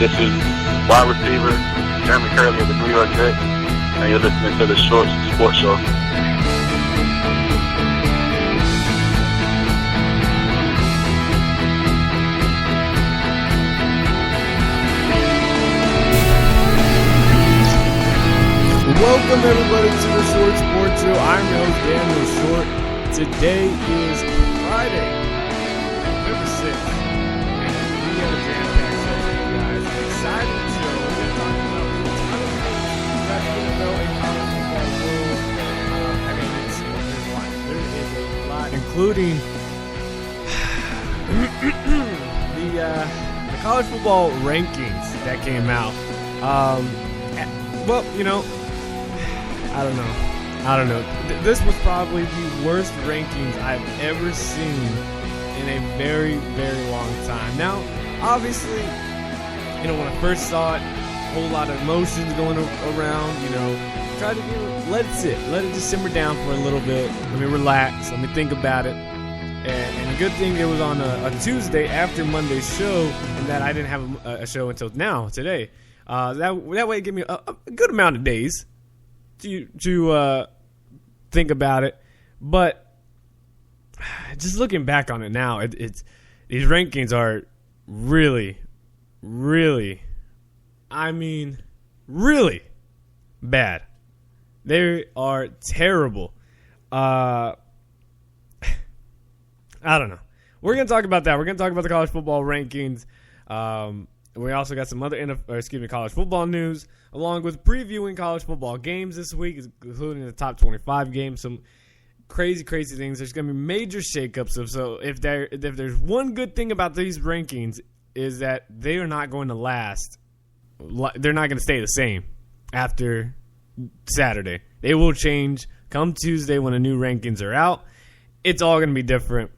This is wide receiver Jeremy Curley of the New York Jets, and you're listening to the Short Sports Show. Welcome everybody to the Short Sports Show. I'm your host Daniel Short. Today is Friday, November 6th, and we have a jam-packed show for you guys. An exciting show. We're going to talk about a ton of things about the NFL and college football world. There's a lot, including the college football rankings that came out. Well, you know, I don't know. This was probably the worst rankings I've ever seen in a very, very long time. Now, obviously, you know, when I first saw it, a whole lot of emotions going around, you know, try to let it sit. Let it just simmer down for a little bit. Let me relax. Let me think about it. And a good thing it was on a Tuesday after Monday's show, and that I didn't have a show until today. That way it gave me a good amount of days to think about it. But just looking back on it now, it's these rankings are really, really, I mean, really bad. They are terrible. I don't know. We're going to talk about that. We're going to talk about the college football rankings. We also got some other college football news, along with previewing college football games this week, including the top 25 games. Some crazy things. There's going to be major shakeups. So if there's one good thing about these rankings is that they are not going to last. They're not going to stay the same after Saturday. They will change come Tuesday when the new rankings are out. It's all going to be different.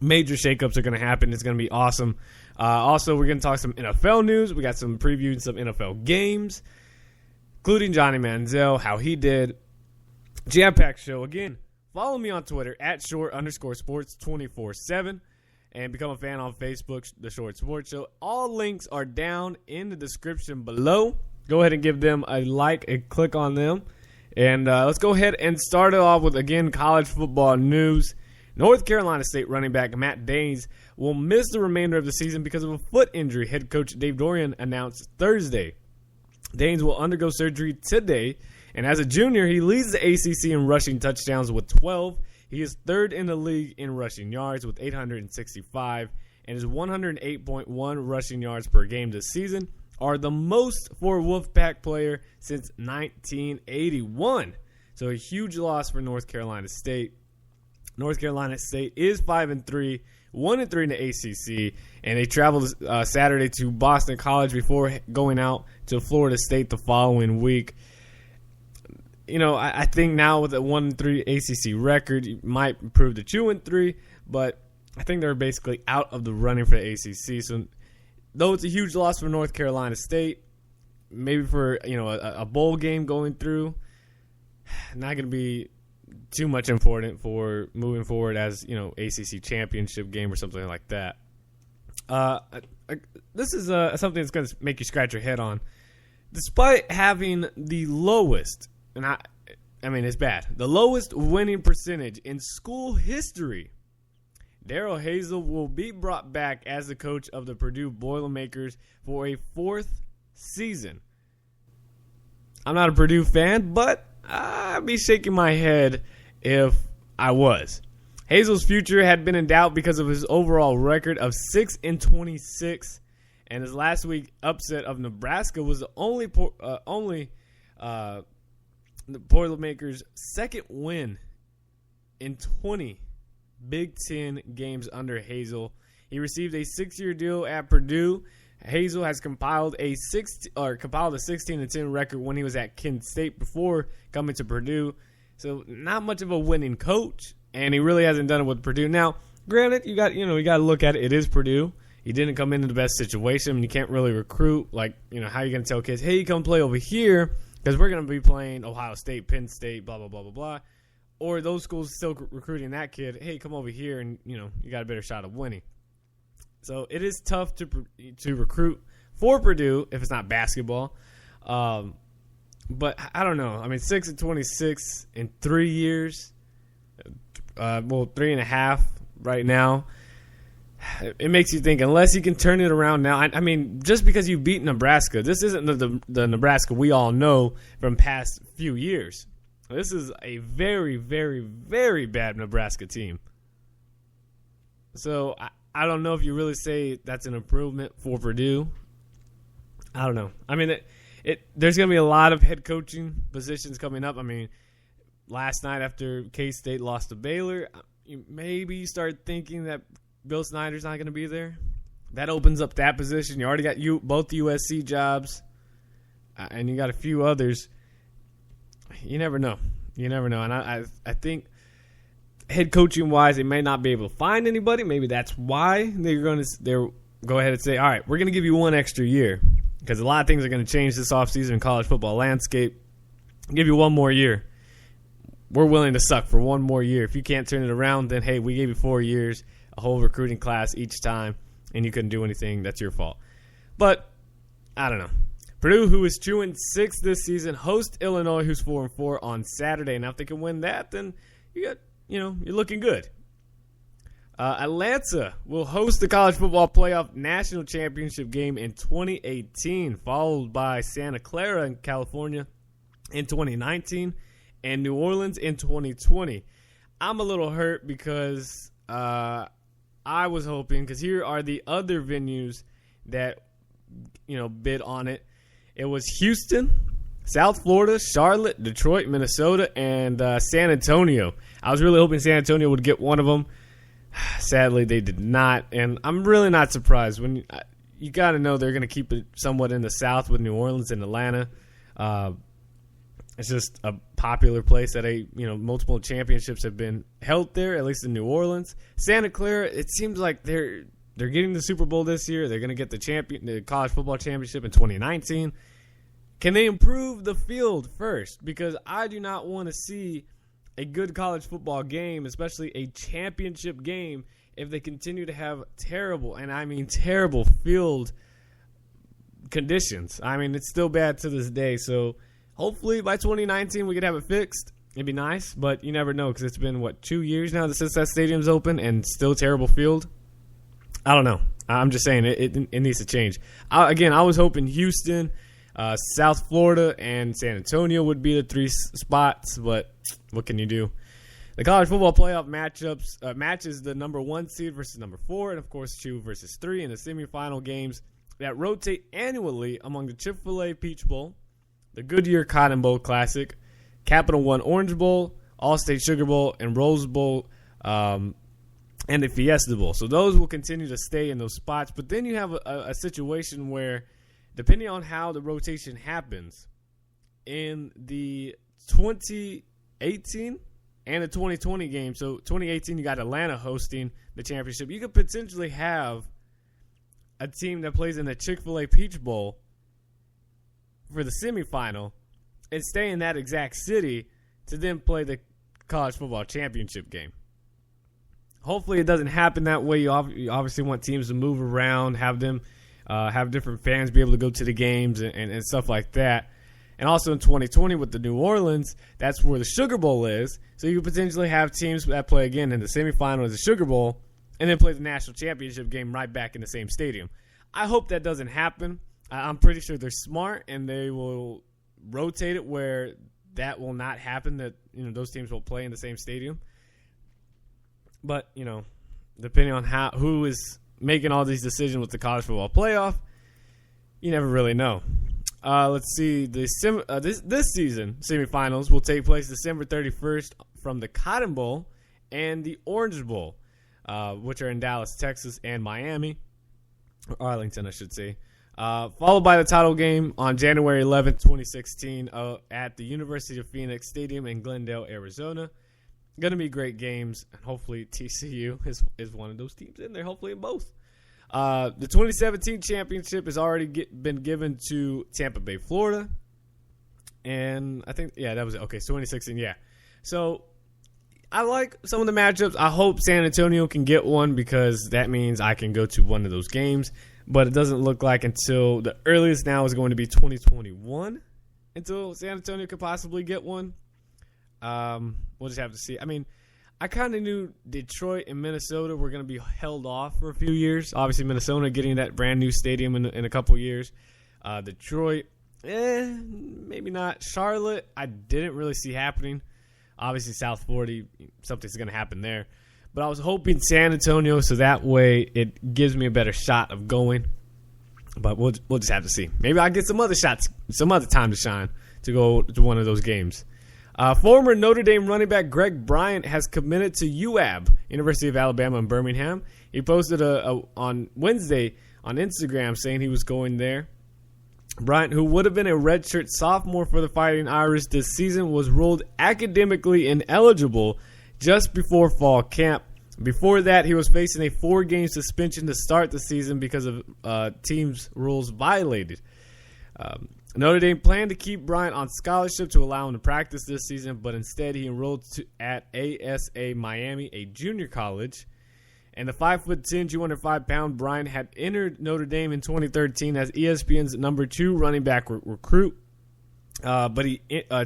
Major shakeups are going to happen. It's going to be awesome. Also, we're going to talk some NFL news. We got some previewing some NFL games, including Johnny Manziel, how he did. Jam-packed show. Again, follow me on Twitter at @short_sports 24/7 and become a fan on Facebook, The Short Sports Show. All links are down in the description below. Go ahead and give them a like and click on them. And let's go ahead and start it off with, again, college football news. North Carolina State running back Matt Daines will miss the remainder of the season because of a foot injury, head coach Dave Doeren announced Thursday. Daines will undergo surgery today, and as a junior, he leads the ACC in rushing touchdowns with 12. He is third in the league in rushing yards with 865, and his 108.1 rushing yards per game this season are the most for a Wolfpack player since 1981. So a huge loss for North Carolina State. North Carolina State is 5-3, 1-3 in the ACC, and they traveled Saturday to Boston College before going out to Florida State the following week. You know, I think now with a 1-3 ACC record, you might prove the 2-3, but I think they're basically out of the running for the ACC. So, though it's a huge loss for North Carolina State, maybe for a bowl game going through, not going to be too much important for moving forward as, ACC championship game or something like that. This is something that's going to make you scratch your head on. Despite having the lowest, and I mean, it's bad, the lowest winning percentage in school history, Darrell Hazell will be brought back as the coach of the Purdue Boilermakers for a fourth season. I'm not a Purdue fan, but I'd be shaking my head if I was. Hazell's future had been in doubt because of his overall record of 6-26, and his last week upset of Nebraska was the only the Boilermakers' second win in 20 Big Ten games under Hazell. He received a 6-year deal at Purdue. Hazell has compiled a 16-10 record when he was at Kent State before coming to Purdue. So not much of a winning coach, and he really hasn't done it with Purdue. Now, granted, you got to look at it. It is Purdue. He didn't come into the best situation. You can't really recruit. How are you going to tell kids, hey, come play over here because we're going to be playing Ohio State, Penn State, blah, blah, blah, blah, blah. Or those schools still recruiting that kid, hey, come over here, and, you got a better shot of winning. So it is tough to recruit for Purdue if it's not basketball. But I don't know. I mean, 6-26 in 3 years. 3.5 right now. It makes you think, unless he can turn it around now. I mean, just because you beat Nebraska, this isn't the Nebraska we all know from past few years. This is a very, very, very bad Nebraska team. So I don't know if you really say that's an improvement for Purdue. I don't know. I mean, there's going to be a lot of head coaching positions coming up. I mean, last night after K-State lost to Baylor, maybe you start thinking that Bill Snyder's not going to be there. That opens up that position. You already got both USC jobs, and you got a few others. You never know. You never know. And I think head coaching wise, they may not be able to find anybody. Maybe that's why they're go ahead and say, all right, we're going to give you one extra year because a lot of things are going to change this offseason in college football landscape. Give you one more year. We're willing to suck for one more year. If you can't turn it around, then, hey, we gave you 4 years, a whole recruiting class each time, and you couldn't do anything. That's your fault. But I don't know. Purdue, who is 2-6 this season, host Illinois, who's 4-4 on Saturday. Now, if they can win that, then you're looking good. Atlanta will host the College Football Playoff National Championship game in 2018, followed by Santa Clara in California in 2019. And New Orleans in 2020. I'm a little hurt because I was hoping, because here are the other venues that bid on it. It was Houston, South Florida, Charlotte, Detroit, Minnesota, and San Antonio. I was really hoping San Antonio would get one of them. Sadly, they did not, and I'm really not surprised. When you got to know they're going to keep it somewhat in the South with New Orleans and Atlanta. It's just a popular place that multiple championships have been held there, at least in New Orleans. Santa Clara, it seems like they're getting the Super Bowl this year. They're going to get the college football championship in 2019. Can they improve the field first? Because I do not want to see a good college football game, especially a championship game, if they continue to have terrible, and I mean terrible, field conditions. I mean, it's still bad to this day, so hopefully by 2019 we could have it fixed. It'd be nice, but you never know because it's been, 2 years now since that stadium's open and still terrible field? I don't know. I'm just saying it needs to change. I was hoping Houston, South Florida, and San Antonio would be the 3 spots, but what can you do? The college football playoff matches the number 1 seed versus number 4, and of course 2 versus 3 in the semifinal games that rotate annually among the Chick-fil-A Peach Bowl, the Goodyear Cotton Bowl Classic, Capital One Orange Bowl, All-State Sugar Bowl, and Rose Bowl, and the Fiesta Bowl. So those will continue to stay in those spots. But then you have a situation where, depending on how the rotation happens, in the 2018 and the 2020 game, so 2018 you got Atlanta hosting the championship, you could potentially have a team that plays in the Chick-fil-A Peach Bowl for the semifinal and stay in that exact city to then play the college football championship game. Hopefully it doesn't happen that way. You obviously want teams to move around, have them have different fans be able to go to the games and stuff like that. And also in 2020 with the New Orleans, that's where the Sugar Bowl is. So you could potentially have teams that play again in the semifinal of the Sugar Bowl and then play the national championship game right back in the same stadium. I hope that doesn't happen. I'm pretty sure they're smart and they will rotate it where that will not happen, that those teams will play in the same stadium. But, depending on who is making all these decisions with the college football playoff, you never really know. Let's see. This season, semifinals will take place December 31st from the Cotton Bowl and the Orange Bowl, which are in Dallas, Texas, and Miami. Or Arlington, I should say. Followed by the title game on January 11th, 2016 at the University of Phoenix Stadium in Glendale, Arizona. Going to be great games, and hopefully TCU is one of those teams in there, hopefully in both. The 2017 championship has already been given to Tampa Bay, Florida. And I think, that was it. Okay, so 2016, yeah. So I like some of the matchups. I hope San Antonio can get one because that means I can go to one of those games. But it doesn't look like until the earliest now is going to be 2021 until San Antonio could possibly get one. We'll just have to see. I mean, I kind of knew Detroit and Minnesota were going to be held off for a few years. Obviously, Minnesota getting that brand new stadium in a couple years. Detroit, maybe not. Charlotte, I didn't really see happening. Obviously, South Florida, something's going to happen there. But I was hoping San Antonio, so that way it gives me a better shot of going. But we'll just have to see. Maybe I'll get some other shots, some other time to shine to go to one of those games. Former Notre Dame running back Greg Bryant has committed to UAB, University of Alabama in Birmingham. He posted on Wednesday on Instagram saying he was going there. Bryant, who would have been a redshirt sophomore for the Fighting Irish this season, was ruled academically ineligible just before fall camp. Before that, he was facing a 4-game suspension to start the season because of teams' rules violated. Notre Dame planned to keep Bryant on scholarship to allow him to practice this season, but instead he enrolled at ASA Miami, a junior college. And the 5'10", 205-pound Bryant had entered Notre Dame in 2013 as ESPN's number 2 running back recruit. But he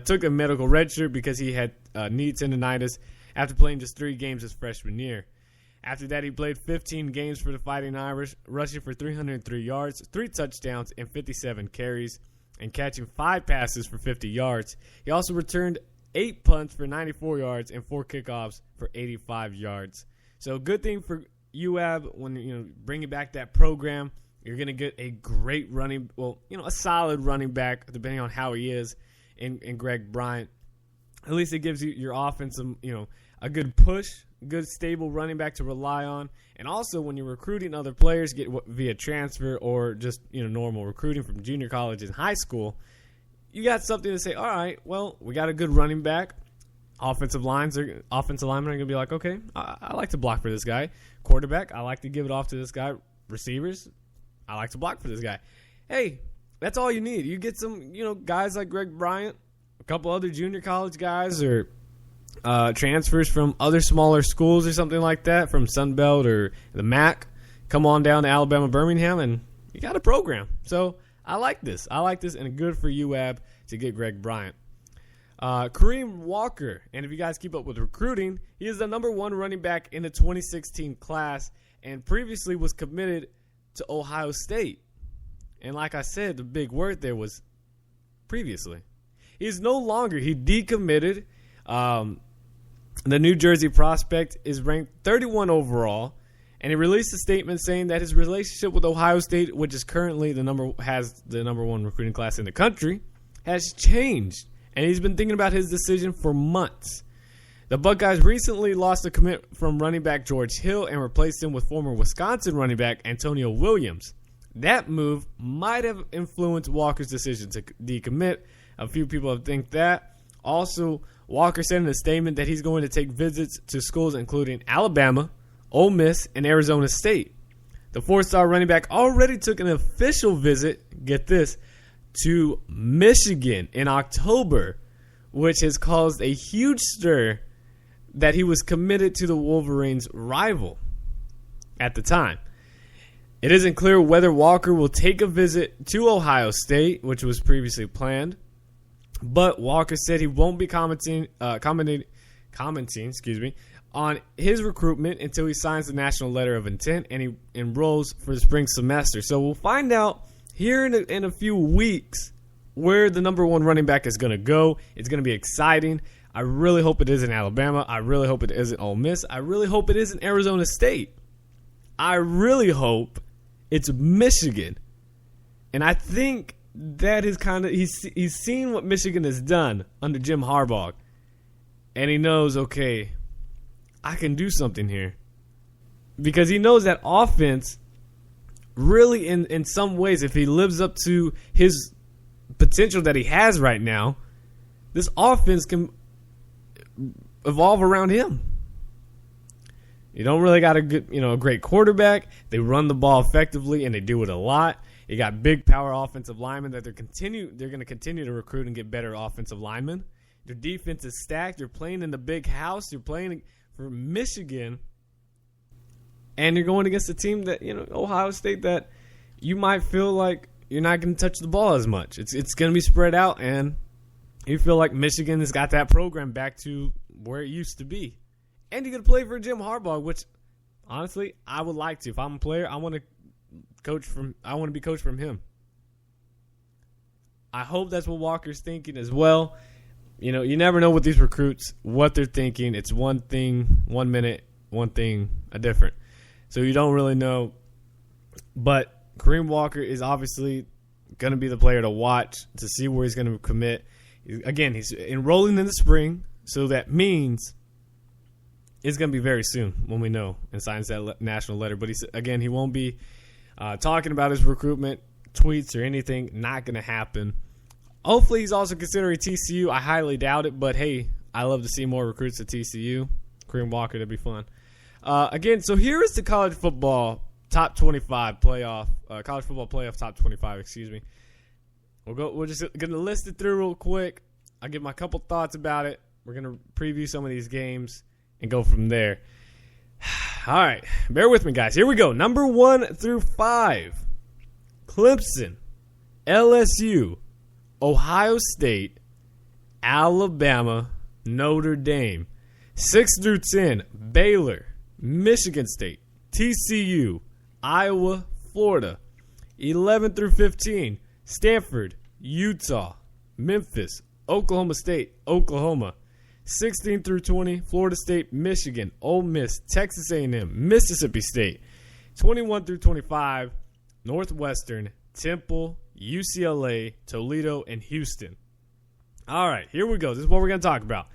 took a medical redshirt because he had knee tendonitis after playing just 3 games his freshman year. After that, he played 15 games for the Fighting Irish, rushing for 303 yards, 3 touchdowns, and 57 carries, and catching 5 passes for 50 yards. He also returned 8 punts for 94 yards and 4 kickoffs for 85 yards. So good thing for UAB when bringing back that program, you're going to get a great a solid running back depending on how he is in Greg Bryant. At least it gives you your offense a good push, good stable running back to rely on. And also when you're recruiting other players, get via transfer or just normal recruiting from junior college and high school, you got something to say, all right, well, we got a good running back. Offensive linemen are going to be like, okay, I like to block for this guy. Quarterback, I like to give it off to this guy. Receivers, I like to block for this guy. Hey, that's all you need. You get some, guys like Greg Bryant, a couple other junior college guys, or transfers from other smaller schools or something like that, from Sunbelt or the MAC, come on down to Alabama, Birmingham, and you got a program. So I like this. And good for UAB to get Greg Bryant. Kareem Walker, and if you guys keep up with recruiting, he is the number 1 running back in the 2016 class and previously was committed to Ohio State. And like I said, the big word there was previously. He decommitted. The New Jersey prospect is ranked 31 overall, and he released a statement saying that his relationship with Ohio State, which is currently has the number 1 recruiting class in the country, has changed. And he's been thinking about his decision for months. The Buckeyes recently lost a commit from running back George Hill and replaced him with former Wisconsin running back Antonio Williams. That move might have influenced Walker's decision to decommit. A few people think that. Also, Walker said in a statement that he's going to take visits to schools including Alabama, Ole Miss, and Arizona State. The 4-star running back already took an official visit, get this, to Michigan in October, which has caused a huge stir that he was committed to the Wolverines' rival at the time. It isn't clear whether Walker will take a visit to Ohio State, which was previously planned, but Walker said he won't be commenting on his recruitment until he signs the national letter of intent and he enrolls for the spring semester. So we'll find out here in a few weeks where the number 1 running back is going to go. It's going to be exciting. I really hope it isn't Alabama. I really hope it isn't Ole Miss. I really hope it isn't Arizona State. I really hope it's Michigan. And I think that is he's seen what Michigan has done under Jim Harbaugh. And he knows, okay, I can do something here. Because he knows that offense, really, in some ways, if he lives up to his potential that he has right now, this offense can evolve around him. You don't really got a great quarterback. They run the ball effectively, and they do it a lot. You got big power offensive linemen that they're going to continue to recruit and get better offensive linemen. Your defense is stacked. You're playing in the big house. You're playing for Michigan. And you're going against a team that, Ohio State, that, you might feel like you're not going to touch the ball as much. It's going to be spread out, and you feel like Michigan has got that program back to where it used to be. And you're going to play for Jim Harbaugh, which, honestly, I would like to. If I'm a player, I want to be coached from him. I hope that's what Walker's thinking as well. You know, you never know with these recruits what they're thinking. It's one thing 1 minute, one thing a different. So you don't really know. But Kareem Walker is obviously going to be the player to watch to see where he's going to commit. Again, he's enrolling in the spring, so that means it's going to be very soon when we know and signs that national letter. But he won't be talking about his recruitment tweets or anything. Not going to happen. Hopefully he's also considering TCU. I highly doubt it, but hey, I love to see more recruits at TCU. Kareem Walker, that'd be fun. Again, so here is the college football top 25 playoff, college football playoff top 25, excuse me. We're just going to list it through real quick. I'll give my couple thoughts about it. We're going to preview some of these games and go from there. All right, bear with me, guys. Here we go. Number 1 through 5, Clemson, LSU, Ohio State, Alabama, Notre Dame. 6 through 10, Baylor, Michigan State, TCU, Iowa, Florida. 11 through 15, Stanford, Utah, Memphis, Oklahoma State, Oklahoma. 16 through 20, Florida State, Michigan, Ole Miss, Texas A&M, Mississippi State. 21 through 25, Northwestern, Temple, UCLA, Toledo, and Houston. All right, here we go. This is what we're going to talk about.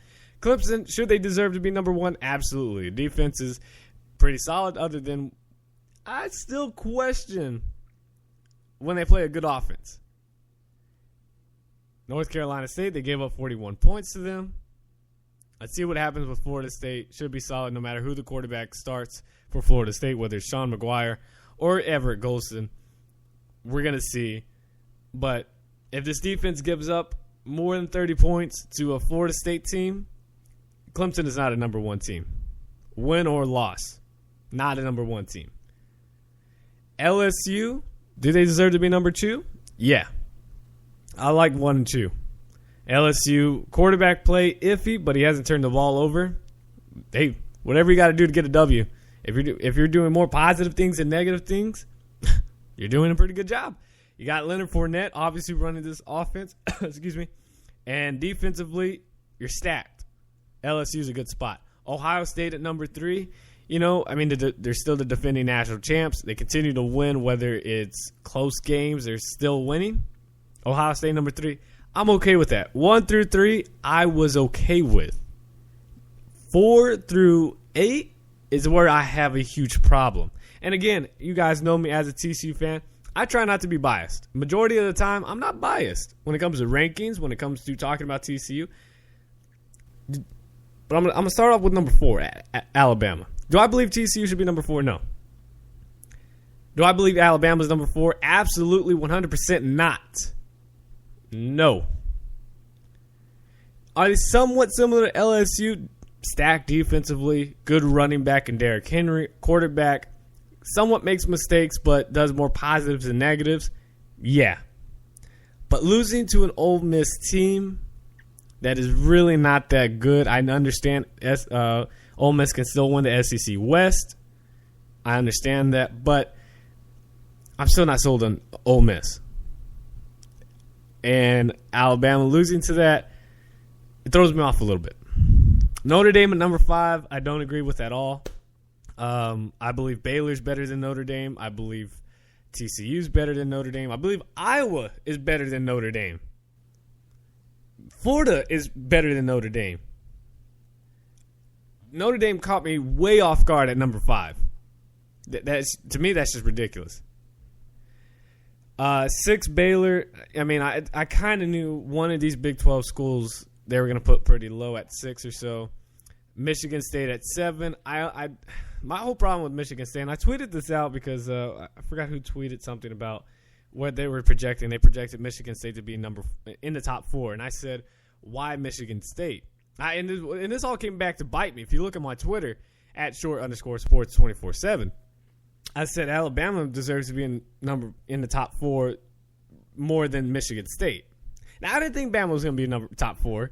Clemson, should they deserve to be number 1? Absolutely. The defense is pretty solid, other than I still question when they play a good offense. North Carolina State, they gave up 41 points to them. Let's see what happens with Florida State. Should be solid no matter who the quarterback starts for Florida State, whether it's Sean McGuire or Everett Golson. We're going to see. But if this defense gives up more than 30 points to a Florida State team, Clemson is not a number 1 team. Win or loss, not a number 1 team. LSU, do they deserve to be number 2? Yeah. I like 1 and 2. LSU quarterback play iffy, but he hasn't turned the ball over. Hey, whatever you got to do to get a W. If you're doing more positive things than negative things, you're doing a pretty good job. You got Leonard Fournette obviously running this offense. Excuse me. And defensively, you're stacked. LSU's a good spot. Ohio State at number 3. You know, I mean, they're still the defending national champs. They continue to win, whether it's close games, they're still winning. Ohio State number 3. I'm okay with that. 1 through 3, I was okay with. 4 through 8 is where I have a huge problem. And again, you guys know me as a TCU fan. I try not to be biased. Majority of the time, I'm not biased when it comes to rankings, when it comes to talking about TCU. But I'm going to start off with number 4, Alabama. Do I believe TCU should be number 4? No. Do I believe Alabama's number 4? Absolutely 100% not. No. Are they somewhat similar to LSU? Stacked defensively, good running back in Derrick Henry, quarterback, somewhat makes mistakes but does more positives than negatives. Yeah. But losing to an Ole Miss team that is really not that good, I understand Ole Miss can still win the SEC West. I understand that, but I'm still not sold on Ole Miss. And Alabama losing to that, it throws me off a little bit. Notre Dame at number 5, I don't agree with at all. I believe Baylor's better than Notre Dame. I believe TCU's better than Notre Dame. I believe Iowa is better than Notre Dame. Florida is better than Notre Dame. Notre Dame caught me way off guard at number 5. To me, that's just ridiculous. 6, Baylor. I mean, I kind of knew one of these Big 12 schools they were going to put pretty low at 6 or so. Michigan State at 7. My whole problem with Michigan State, and I tweeted this out because I forgot who tweeted something about what they were projecting. They projected Michigan State to be in the top 4, and I said, why Michigan State? And this all came back to bite me. If you look at my Twitter, at @short_sports 24/7, I said Alabama deserves to be in the top 4 more than Michigan State. Now, I didn't think Bama was going to be top 4.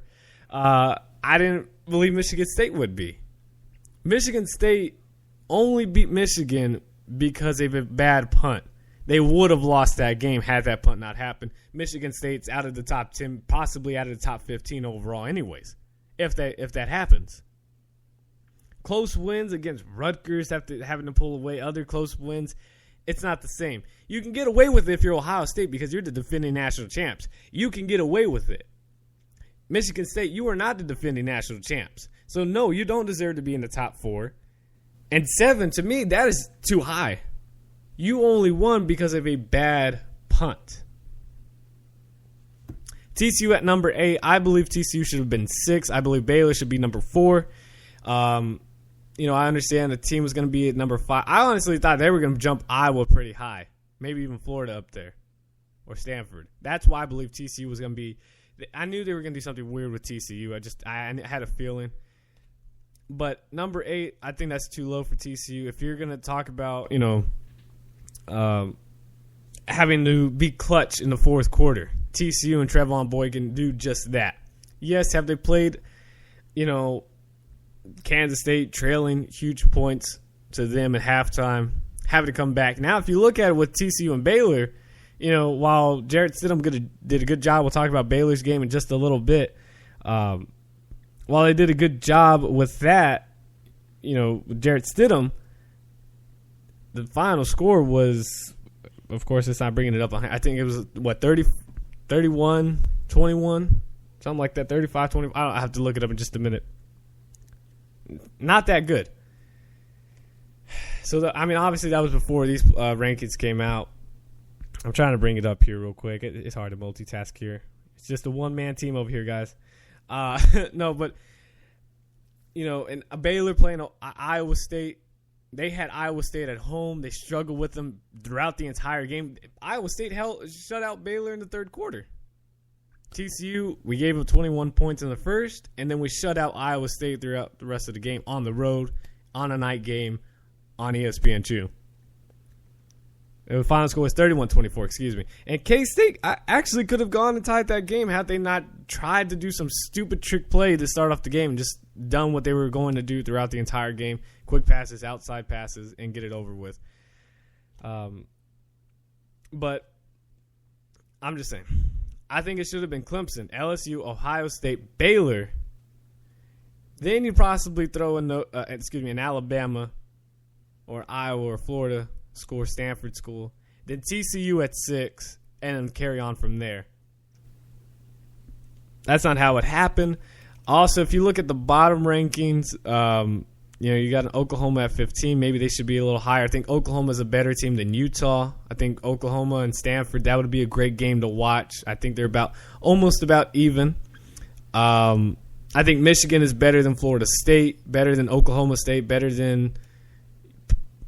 I didn't believe Michigan State would be. Michigan State only beat Michigan because of a bad punt. They would have lost that game had that punt not happened. Michigan State's out of the top 10, possibly out of the top 15 overall anyways, if that happens. Close wins against Rutgers, having to pull away other close wins, it's not the same. You can get away with it if you're Ohio State because you're the defending national champs. You can get away with it. Michigan State, you are not the defending national champs. So, no, you don't deserve to be in the top 4. And 7, to me, that is too high. You only won because of a bad punt. TCU at number 8. I believe TCU should have been 6. I believe Baylor should be number 4. I understand the team was going to be at number 5. I honestly thought they were going to jump Iowa pretty high. Maybe even Florida up there. Or Stanford. That's why I believe TCU was going to be. I knew they were going to do something weird with TCU. I had a feeling. But number 8, I think that's too low for TCU. If you're going to talk about, having to be clutch in the fourth quarter, TCU and Trevon Boyd can do just that. Yes, have they played, Kansas State trailing huge points to them at halftime, having to come back. Now, if you look at it with TCU and Baylor, while Jarrett Stidham did a good job, we'll talk about Baylor's game in just a little bit. While they did a good job with that, with Jarrett Stidham, the final score was, of course, it's not bringing it up. I think it was, 31, 21, something like that, 35, 20. I have to look it up in just a minute. Not that good. So, obviously that was before these rankings came out. I'm trying to bring it up here real quick. It's hard to multitask here. It's just a one-man team over here, guys. No, but, and Baylor playing Iowa State, they had Iowa State at home. They struggled with them throughout the entire game. Iowa State shut out Baylor in the third quarter. TCU, we gave them 21 points in the first, and then we shut out Iowa State throughout the rest of the game on the road, on a night game, on ESPN2. The final score was 31-24, excuse me. And K-State actually could have gone and tied that game had they not tried to do some stupid trick play to start off the game and just done what they were going to do throughout the entire game. Quick passes, outside passes, and get it over with. But I'm just saying. I think it should have been Clemson, LSU, Ohio State, Baylor. Then you possibly throw in an Alabama or Iowa or Florida school, Stanford school. Then TCU at 6, and then carry on from there. That's not how it happened. Also, if you look at the bottom rankings, you got an Oklahoma at 15. Maybe they should be a little higher. I think Oklahoma is a better team than Utah. I think Oklahoma and Stanford, that would be a great game to watch. I think they're almost about even. I think Michigan is better than Florida State, better than Oklahoma State, better than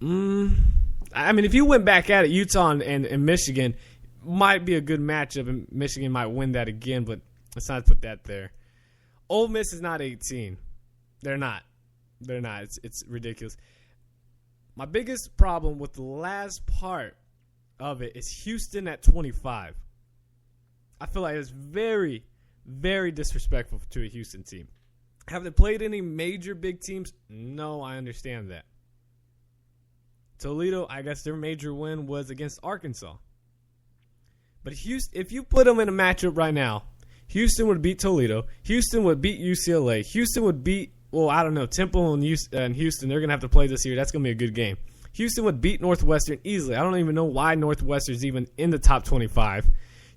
if you went back at it, Utah and Michigan might be a good matchup, and Michigan might win that again, but let's not put that there. Ole Miss is not 18. They're not. It's ridiculous. My biggest problem with the last part of it is Houston at 25. I feel like it's very, very disrespectful to a Houston team. Have they played any major big teams? No, I understand that. Toledo, I guess their major win was against Arkansas. But Houston, if you put them in a matchup right now, Houston would beat Toledo. Houston would beat UCLA. Houston would beat, Temple and Houston. They're going to have to play this year. That's going to be a good game. Houston would beat Northwestern easily. I don't even know why Northwestern's even in the top 25.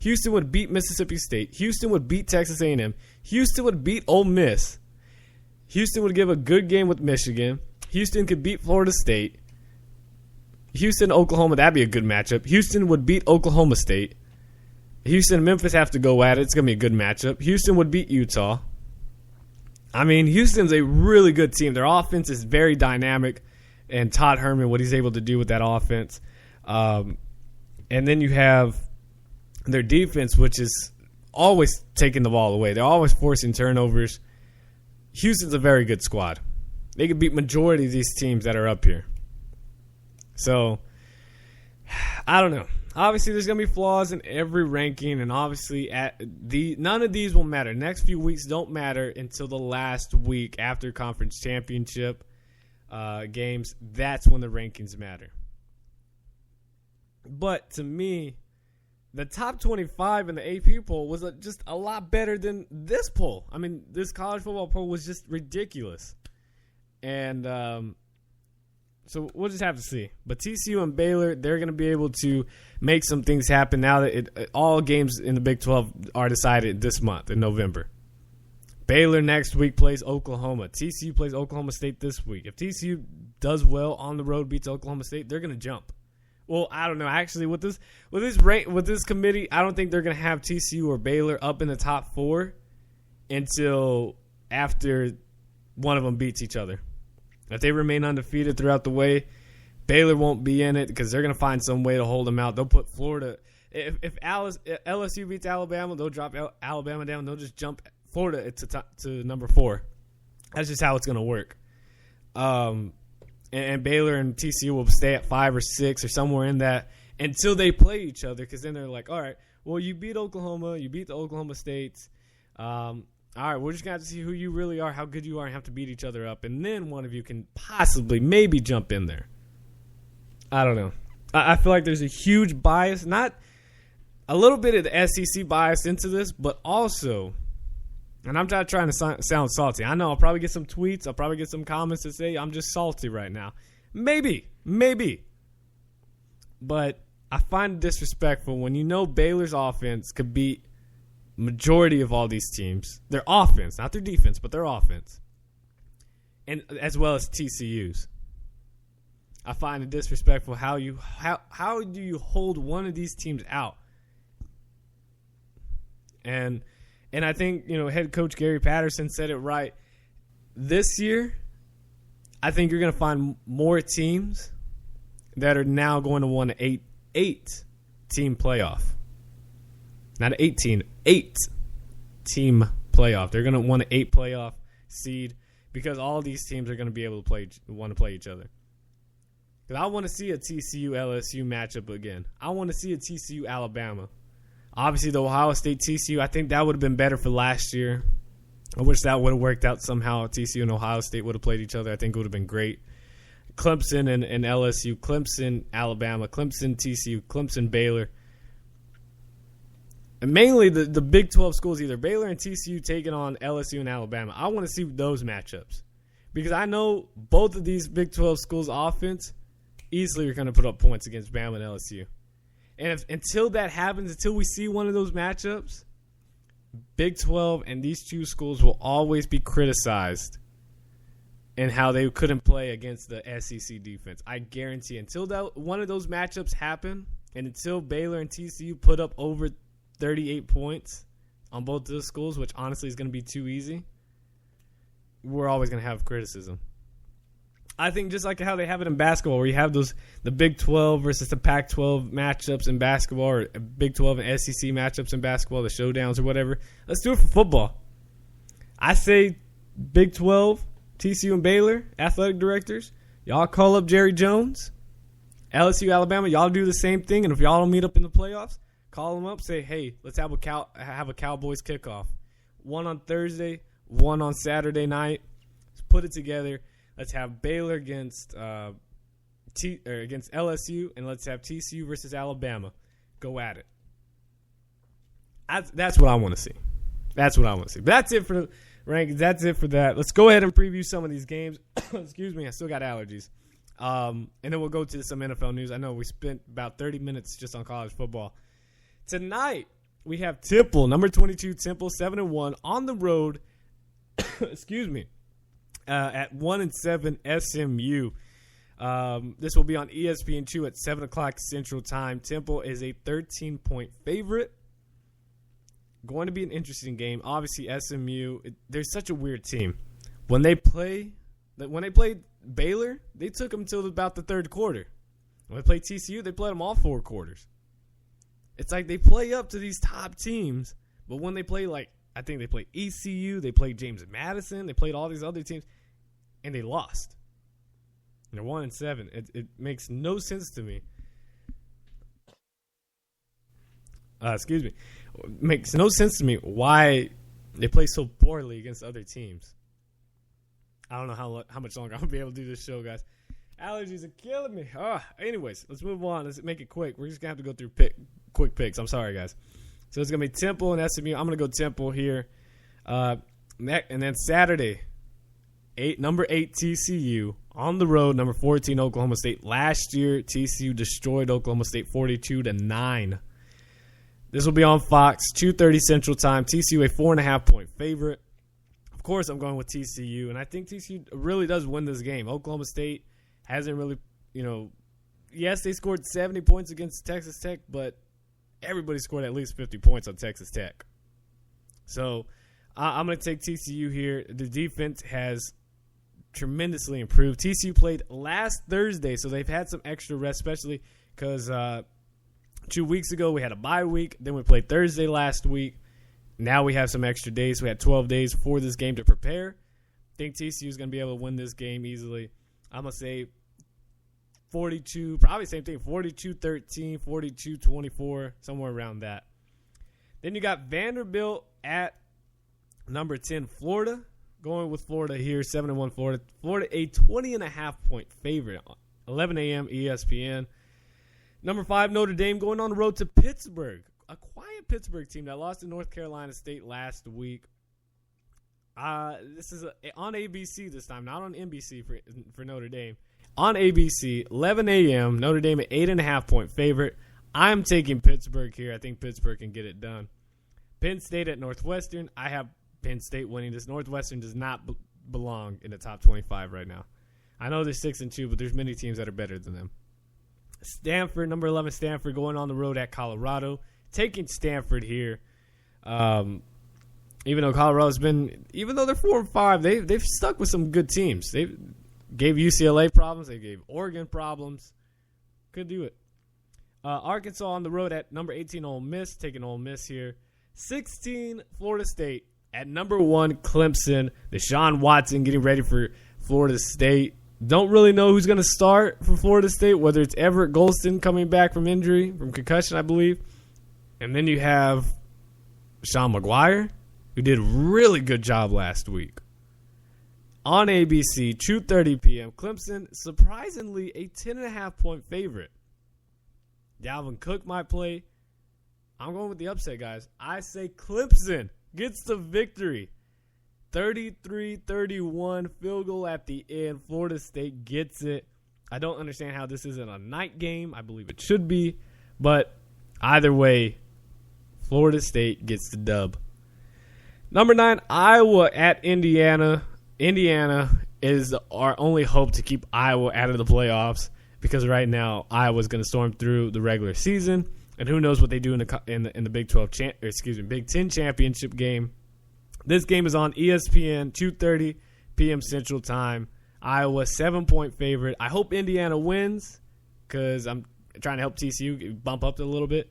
Houston would beat Mississippi State. Houston would beat Texas A&M. Houston would beat Ole Miss. Houston would give a good game with Michigan. Houston could beat Florida State. Houston, Oklahoma, that'd be a good matchup. Houston would beat Oklahoma State. Houston and Memphis have to go at it. It's going to be a good matchup. Houston would beat Utah. Houston's a really good team. Their offense is very dynamic, and Todd Herman, what he's able to do with that offense. And then you have their defense, which is always taking the ball away. They're always forcing turnovers. Houston's a very good squad. They could beat majority of these teams that are up here. So, I don't know. Obviously, there's going to be flaws in every ranking, and obviously, none of these will matter. Next few weeks don't matter until the last week after conference championship games. That's when the rankings matter. But to me, the top 25 in the AP poll was just a lot better than this poll. I mean, this college football poll was just ridiculous. And so we'll just have to see. But TCU and Baylor, they're going to be able to make some things happen now that all games in the Big 12 are decided this month in November. Baylor next week plays Oklahoma. TCU plays Oklahoma State this week. If TCU does well on the road, beats Oklahoma State, they're going to jump. Well, I don't know. Actually, with this committee, I don't think they're going to have TCU or Baylor up in the top 4 until after one of them beats each other. If they remain undefeated throughout the way, Baylor won't be in it because they're going to find some way to hold them out. They'll put Florida. If LSU beats Alabama, they'll drop Alabama down. They'll just jump Florida to number 4. That's just how it's going to work. And Baylor and TCU will stay at 5 or 6 or somewhere in that until they play each other, because then they're like, all right, well, you beat Oklahoma, you beat the Oklahoma States. All right, we're just going to have to see who you really are, how good you are, and have to beat each other up. And then one of you can possibly, maybe jump in there. I don't know. I feel like there's a huge bias, not a little bit of the SEC bias into this, but also, and I'm not trying to sound salty. I know I'll probably get some tweets. I'll probably get some comments that say I'm just salty right now. Maybe. But I find it disrespectful when you know Baylor's offense could beat majority of all these teams. Their offense, not their defense, but their offense. And as well as TCU's. I find it disrespectful how do you hold one of these teams out? And I think, head coach Gary Patterson said it right. This year, I think you're going to find more teams that are now going to want an 8-team playoff. Not an 8-team playoff. They're going to want an 8 playoff seed because all these teams are going to be able to want to play each other. Because I want to see a TCU-LSU matchup again. I want to see a TCU-Alabama. Obviously, the Ohio State TCU, I think that would have been better for last year. I wish that would have worked out somehow. TCU and Ohio State would have played each other. I think it would have been great. Clemson and LSU, Clemson, Alabama, Clemson, TCU, Clemson, Baylor. And mainly the Big 12 schools, either Baylor and TCU taking on LSU and Alabama. I want to see those matchups. Because I know both of these Big 12 schools' offense easily are going to put up points against Bama and LSU. And until that happens, until we see one of those matchups, Big 12 and these two schools will always be criticized in how they couldn't play against the SEC defense. I guarantee until one of those matchups happen and until Baylor and TCU put up over 38 points on both those schools, which honestly is going to be too easy, we're always going to have criticism. I think just like how they have it in basketball, where you have the Big 12 versus the Pac-12 matchups in basketball, or Big 12 and SEC matchups in basketball, the showdowns or whatever. Let's do it for football. I say Big 12, TCU and Baylor, athletic directors, y'all call up Jerry Jones. LSU, Alabama, y'all do the same thing. And if y'all don't meet up in the playoffs, call them up, say, hey, let's have a Cowboys kickoff. One on Thursday, one on Saturday night. Let's put it together. Let's have Baylor against LSU, and let's have TCU versus Alabama. Go at it. That's what I want to see. But that's it for the rankings. That's it for that. Let's go ahead and preview some of these games. Excuse me, I still got allergies. And then we'll go to some NFL news. I know we spent about 30 minutes just on college football. Tonight, we have Temple, number 22, Temple, 7-1, on the road. Excuse me. At 1-7 SMU. This will be on ESPN2 at 7 o'clock Central Time. Temple is a 13-point favorite. Going to be an interesting game. Obviously, SMU, they're such a weird team. When they played Baylor, they took them until about the third quarter. When they played TCU, they played them all 4 quarters. It's like they play up to these top teams, but when they play, I think they played ECU, they played James Madison, they played all these other teams, and they lost. They're 1-7. It makes no sense to me. Excuse me. It makes no sense to me why they play so poorly against other teams. I don't know how much longer I'm going to be able to do this show, guys. Allergies are killing me. Anyways, let's move on. Let's make it quick. We're just going to have to go through quick picks. I'm sorry, guys. So it's going to be Temple and SMU. I'm going to go Temple here. And then Saturday, number 8 TCU on the road, number 14 Oklahoma State. Last year, TCU destroyed Oklahoma State 42-9. This will be on Fox, 2:30 Central Time. TCU a 4.5-point favorite. Of course, I'm going with TCU, and I think TCU really does win this game. Oklahoma State hasn't really, yes, they scored 70 points against Texas Tech, but everybody scored at least 50 points on Texas Tech. So I'm going to take TCU here. The defense has tremendously improved. TCU played last Thursday, so they've had some extra rest, especially because 2 weeks ago we had a bye week. Then we played Thursday last week. Now we have some extra days. We had 12 days for this game to prepare. I think TCU is going to be able to win this game easily. I'm going to say 42, probably same thing, 42-13, 42-24, somewhere around that. Then you got Vanderbilt at number 10, Florida. Going with Florida here, 7-1 Florida. Florida, a 20.5-point favorite. 11 a.m. ESPN. Number 5, Notre Dame going on the road to Pittsburgh. A quiet Pittsburgh team that lost to North Carolina State last week. This is on ABC this time, not on NBC for Notre Dame. On ABC, 11 a.m., Notre Dame, an 8.5-point favorite. I'm taking Pittsburgh here. I think Pittsburgh can get it done. Penn State at Northwestern. I have Penn State winning this. Northwestern does not belong in the top 25 right now. I know they're 6-2, but there's many teams that are better than them. Stanford, number 11, Stanford going on the road at Colorado. Taking Stanford here. Even though Colorado's been, even though they're 4-5, they've stuck with some good teams. They gave UCLA problems. They gave Oregon problems. Could do it. Arkansas on the road at number 18, Ole Miss. Taking Ole Miss here. 16, Florida State at number 1, Clemson. DeShaun Watson getting ready for Florida State. Don't really know who's going to start for Florida State, whether it's Everett Golston coming back from injury, from concussion, I believe. And then you have Sean McGuire, who did a really good job last week. On ABC, 2:30 p.m., Clemson, surprisingly, a 10.5-point favorite. Dalvin Cook might play. I'm going with the upset, guys. I say Clemson gets the victory. 33-31, field goal at the end. Florida State gets it. I don't understand how this isn't a night game. I believe it should be. But either way, Florida State gets the dub. Number 9, Iowa at Indiana. Indiana is our only hope to keep Iowa out of the playoffs because right now Iowa's going to storm through the regular season, and who knows what they do in the Big 12 Big 10 championship game. This game is on ESPN, 2:30 p.m. Central Time. Iowa, 7-point favorite. I hope Indiana wins because I'm trying to help TCU bump up a little bit.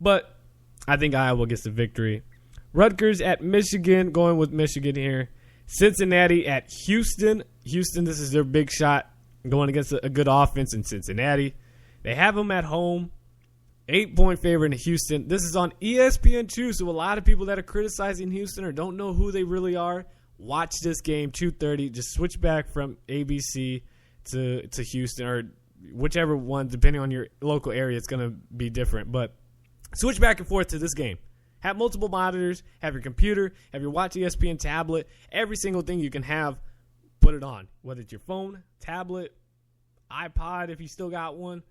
But I think Iowa gets the victory. Rutgers at Michigan, going with Michigan here. Cincinnati at Houston. Houston, this is their big shot going against a good offense in Cincinnati. They have them at home. 8-point favorite in Houston. This is on ESPN2, so a lot of people that are criticizing Houston or don't know who they really are, watch this game, 2:30. Just switch back from ABC to Houston or whichever one, depending on your local area, it's going to be different. But switch back and forth to this game. Have multiple monitors, have your computer, have your Watch ESPN tablet, every single thing you can have, put it on. Whether it's your phone, tablet, iPod if you still got one.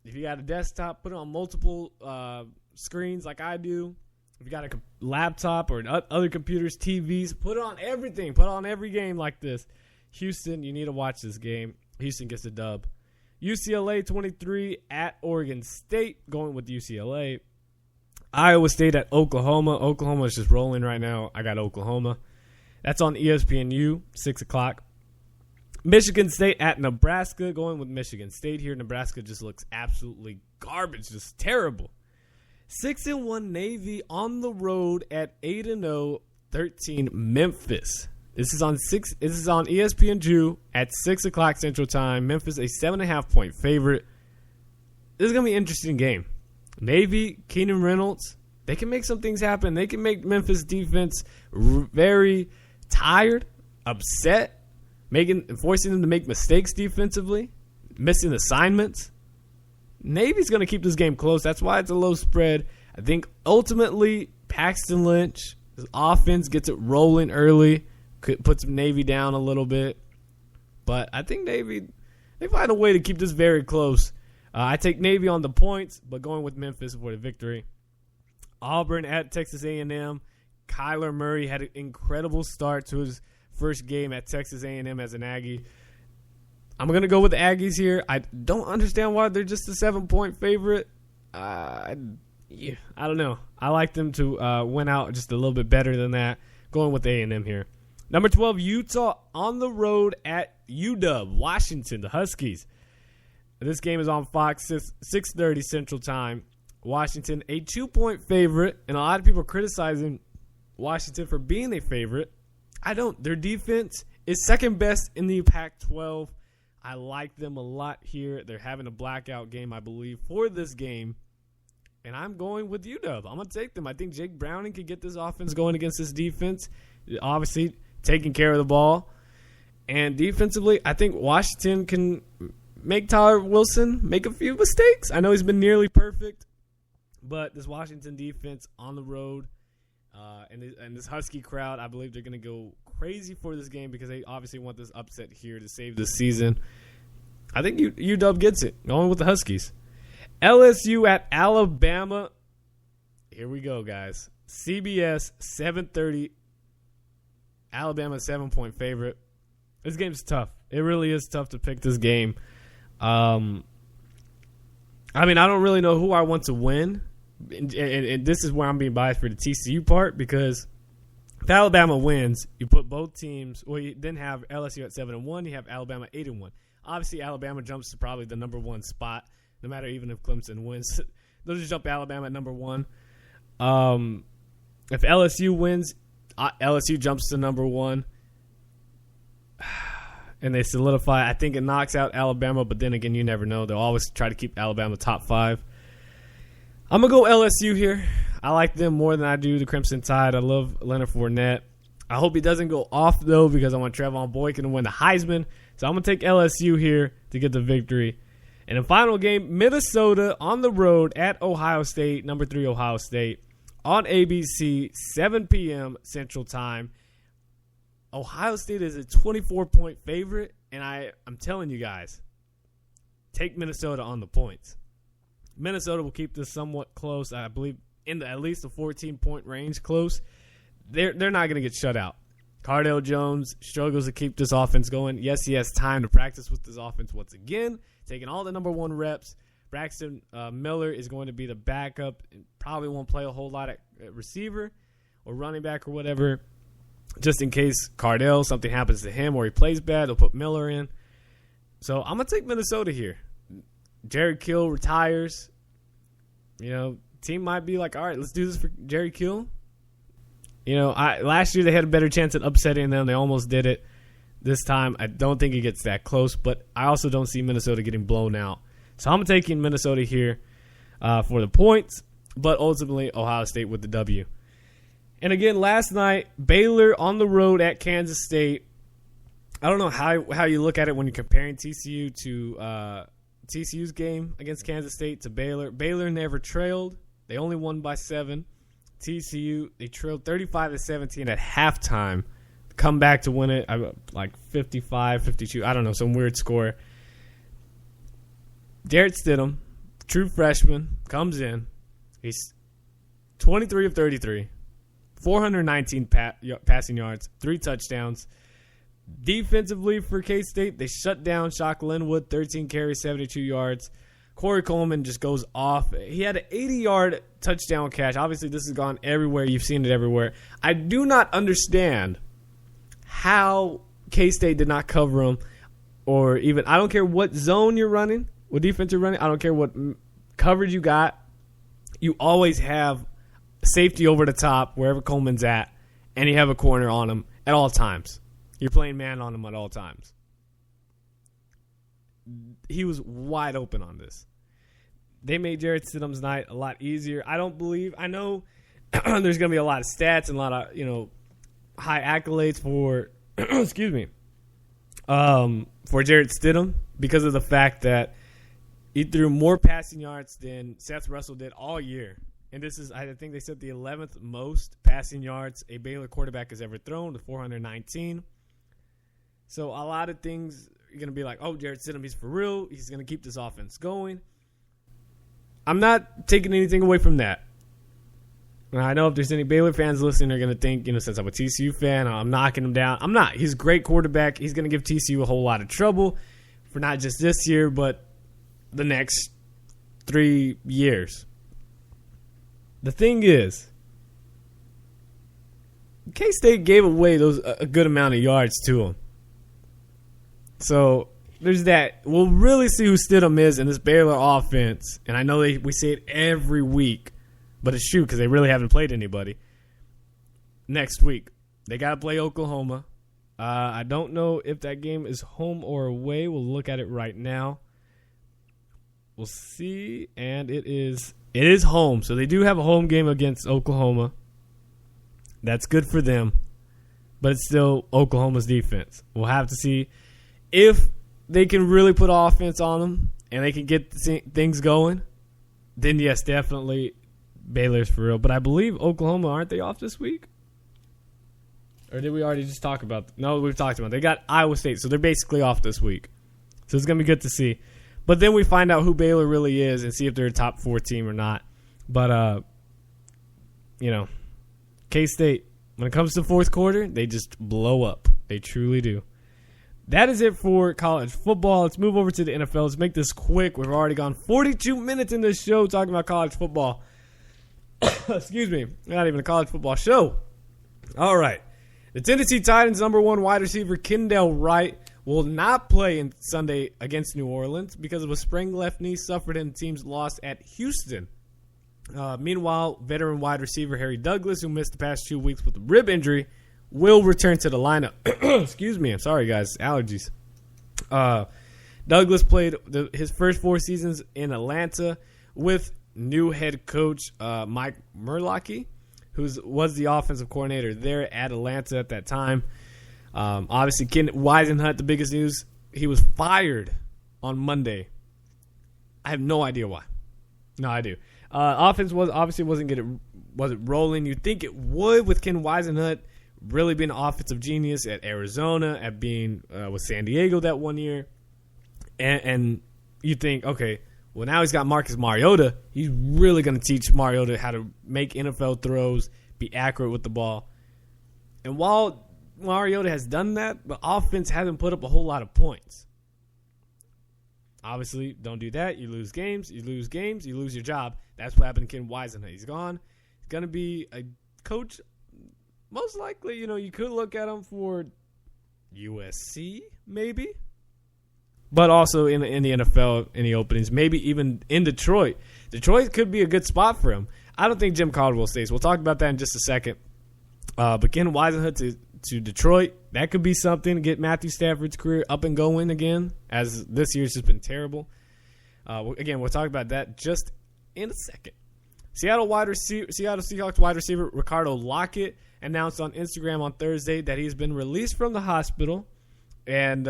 If you got a desktop, put it on multiple screens like I do. If you got a laptop or other computers, TVs, put it on everything. Put it on every game like this. Houston, you need to watch this game. Houston gets a dub. UCLA 23 at Oregon State, going with UCLA. Iowa State at Oklahoma. Oklahoma is just rolling right now. I got Oklahoma. That's on ESPNU, 6 o'clock. Michigan State at Nebraska, going with Michigan State here. Nebraska just looks absolutely garbage, just terrible. 6-1 Navy on the road at 8-0, 13 Memphis. This is on ESPN2 at 6 o'clock Central Time. Memphis, a 7.5-point favorite. This is going to be an interesting game. Navy, Keenan Reynolds, they can make some things happen. They can make Memphis defense very tired, upset, forcing them to make mistakes defensively, missing assignments. Navy's going to keep this game close. That's why it's a low spread. I think ultimately Paxton Lynch, his offense gets it rolling early, puts Navy down a little bit. But I think Navy, they find a way to keep this very close. I take Navy on the points, but going with Memphis for the victory. Auburn at Texas A&M. Kyler Murray had an incredible start to his first game at Texas A&M as an Aggie. I'm going to go with the Aggies here. I don't understand why they're just a 7-point favorite. I don't know. I like them to win out just a little bit better than that. Going with A&M here. Number 12, Utah on the road at UW, Washington, the Huskies. This game is on Fox, 6:30 Central Time. Washington, a 2-point favorite, and a lot of people are criticizing Washington for being a favorite. I don't. Their defense is second best in the Pac-12. I like them a lot here. They're having a blackout game, I believe, for this game. And I'm going with UW. I'm going to take them. I think Jake Browning could get this offense going against this defense. Obviously, taking care of the ball. And defensively, I think Washington can make Tyler Wilson make a few mistakes. I know he's been nearly perfect. But this Washington defense on the road and this Husky crowd, I believe they're going to go crazy for this game because they obviously want this upset here to save the season. I think UW gets it. Going with the Huskies. LSU at Alabama. Here we go, guys. CBS, 7:30. Alabama, 7-point favorite. This game's tough. It really is tough to pick this game. I don't really know who I want to win. And this is where I'm being biased for the TCU part because if Alabama wins, you put both teams. Well, you then have LSU at 7-1. You have Alabama 8-1. Obviously, Alabama jumps to probably the number one spot, no matter even if Clemson wins. They'll just jump Alabama at number one. If LSU wins, LSU jumps to number one. And they solidify. I think it knocks out Alabama, but then again, you never know. They'll always try to keep Alabama top 5. I'm going to go LSU here. I like them more than I do the Crimson Tide. I love Leonard Fournette. I hope he doesn't go off, though, because I want Trevon Boykin to win the Heisman. So I'm going to take LSU here to get the victory. And the final game, Minnesota on the road at Ohio State, number 3 Ohio State, on ABC, 7 p.m. Central Time. Ohio State is a 24-point favorite, and I'm telling you guys, take Minnesota on the points. Minnesota will keep this somewhat close. I believe in at least a 14-point range close. They're not going to get shut out. Cardale Jones struggles to keep this offense going. Yes, he has time to practice with this offense once again, taking all the number 1 reps. Braxton Miller is going to be the backup and probably won't play a whole lot at receiver or running back or whatever. Just in case Cardale, something happens to him or he plays bad, they'll put Miller in. So I'm going to take Minnesota here. Jared Kill retires. Team might be like, all right, let's do this for Jared Kill. Last year they had a better chance at upsetting them. They almost did it. This time, I don't think it gets that close, but I also don't see Minnesota getting blown out. So I'm taking Minnesota here for the points, but ultimately Ohio State with the W. And again, last night, Baylor on the road at Kansas State. I don't know how you look at it when you're comparing TCU to TCU's game against Kansas State to Baylor. Baylor never trailed. They only won by 7. TCU, they trailed 35-17 at halftime. Come back to win it like 55-52. I don't know, some weird score. Jarrett Stidham, true freshman, comes in. He's 23 of 33, 419 passing yards, 3 touchdowns. Defensively for K-State, they shut down Shock Linwood, 13 carries, 72 yards. Corey Coleman just goes off. He had an 80-yard touchdown catch. Obviously, this has gone everywhere. You've seen it everywhere. I do not understand how K-State did not cover him, or even, I don't care what zone you're running, what defense you're running. I don't care what coverage you got. You always have safety over the top wherever Coleman's at, and you have a corner on him at all times. You're playing man on him at all times. He was wide open on this. They made Jarrett Stidham's night a lot easier. I know there's going to be a lot of stats and a lot of, high accolades for, excuse me, for Jarrett Stidham because of the fact that he threw more passing yards than Seth Russell did all year. And this is, I think they said, the 11th most passing yards a Baylor quarterback has ever thrown, with 419. So a lot of things you're going to be like, oh, Jarrett Stidham, he's for real. He's going to keep this offense going. I'm not taking anything away from that. I know if there's any Baylor fans listening, they're going to think, since I'm a TCU fan, I'm knocking him down. I'm not. He's a great quarterback. He's going to give TCU a whole lot of trouble for not just this year, but the next 3 years. The thing is, K-State gave away a good amount of yards to him. So there's that. We'll really see who Stidham is in this Baylor offense. And I know we say it every week, but it's true because they really haven't played anybody. Next week, they got to play Oklahoma. I don't know if that game is home or away. We'll look at it right now. We'll see. And it is home. So they do have a home game against Oklahoma. That's good for them. But it's still Oklahoma's defense. We'll have to see if they can really put offense on them and they can get things going. Then, yes, definitely Baylor's for real. But I believe Oklahoma, aren't they off this week? Or did we already just talk about – no, we've talked about it. They got Iowa State, so they're basically off this week. So it's going to be good to see. But then we find out who Baylor really is and see if they're a top 4 team or not. But, K-State, when it comes to fourth quarter, they just blow up. They truly do. That is it for college football. Let's move over to the NFL. Let's make this quick. We've already gone 42 minutes in this show talking about college football. Excuse me. Not even a college football show. All right. The Tennessee Titans' number 1 wide receiver, Kendall Wright, will not play in Sunday against New Orleans because of a sprained left knee suffered in the team's loss at Houston. Meanwhile, veteran wide receiver Harry Douglas, who missed the past 2 weeks with a rib injury, will return to the lineup. Excuse me. I'm sorry, guys. Allergies. Douglas played his first 4 seasons in Atlanta with new head coach Mike Murlocky, who was the offensive coordinator there at Atlanta at that time. Obviously, Ken Whisenhunt, the biggest news, he was fired on Monday. I have no idea why. No, I do. Offense wasn't rolling. You'd think it would with Ken Whisenhunt really being an offensive genius at Arizona, at being with San Diego that 1 year. And you think, okay, well, now he's got Marcus Mariota. He's really going to teach Mariota how to make NFL throws, be accurate with the ball. And while Mariota has done that, the offense hasn't put up a whole lot of points. Obviously, don't do that. You lose games. You lose your job. That's what happened to Ken Whisenhunt. He's gone. He's going to be a coach. Most likely, you could look at him for USC, maybe. But also in the NFL, in the openings, maybe even in Detroit. Detroit could be a good spot for him. I don't think Jim Caldwell stays. We'll talk about that in just a second. But Ken Whisenhunt to Detroit, that could be something to get Matthew Stafford's career up and going again, as this year's just been terrible. Again, we'll talk about that just in a second. Seattle Seahawks wide receiver Ricardo Lockett announced on Instagram on Thursday that he's been released from the hospital, and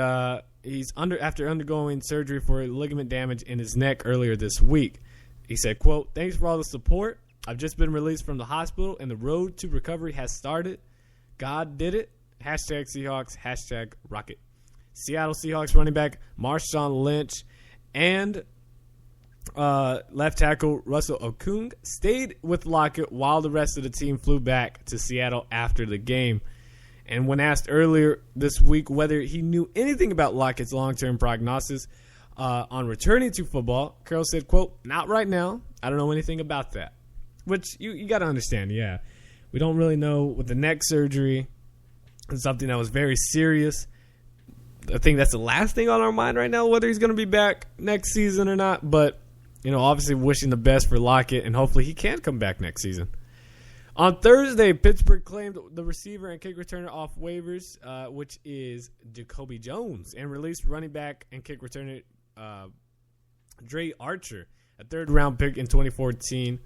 he's after undergoing surgery for ligament damage in his neck earlier this week. He said, quote, "Thanks for all the support. I've just been released from the hospital, and the road to recovery has started. God did it. Hashtag Seahawks, hashtag Rocket." Seattle Seahawks running back Marshawn Lynch and left tackle Russell Okung stayed with Lockett while the rest of the team flew back to Seattle after the game. And when asked earlier this week whether he knew anything about Lockett's long-term prognosis on returning to football, Carroll said, quote, "Not right now. I don't know anything about that." Which you got to understand, yeah. We don't really know with the neck surgery. It's something that was very serious. I think that's the last thing on our mind right now, whether he's going to be back next season or not. But, obviously wishing the best for Lockett, and hopefully he can come back next season. On Thursday, Pittsburgh claimed the receiver and kick returner off waivers, which is Jacoby Jones, and released running back and kick returner Dre Archer, a third-round pick in 2014.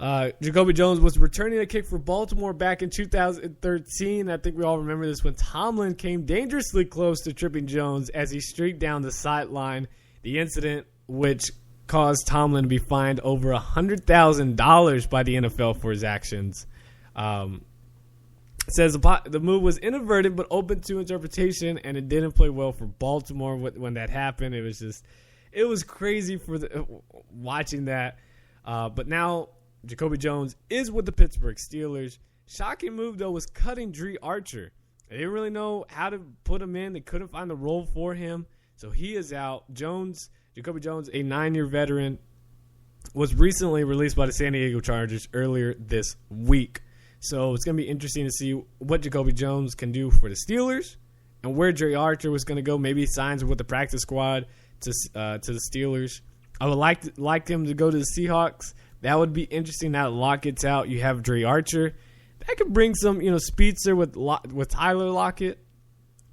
Jacoby Jones was returning a kick for Baltimore back in 2013. I think we all remember this when Tomlin came dangerously close to tripping Jones as he streaked down the sideline. The incident, which caused Tomlin to be fined over $100,000 by the NFL for his actions. Says the move was inadvertent but open to interpretation, and it didn't play well for Baltimore when that happened. It was crazy for watching that. But now Jacoby Jones is with the Pittsburgh Steelers. Shocking move, though, was cutting Dre Archer. They didn't really know how to put him in. They couldn't find the role for him. So he is out. Jacoby Jones, a 9-year veteran, was recently released by the San Diego Chargers earlier this week. So it's going to be interesting to see what Jacoby Jones can do for the Steelers and where Dre Archer was going to go. Maybe he signs with the practice squad to the Steelers. I would like him to go to the Seahawks. That would be interesting. Now that Locke gets out, you have Dre Archer. That could bring some, speedster with Tyler Lockett.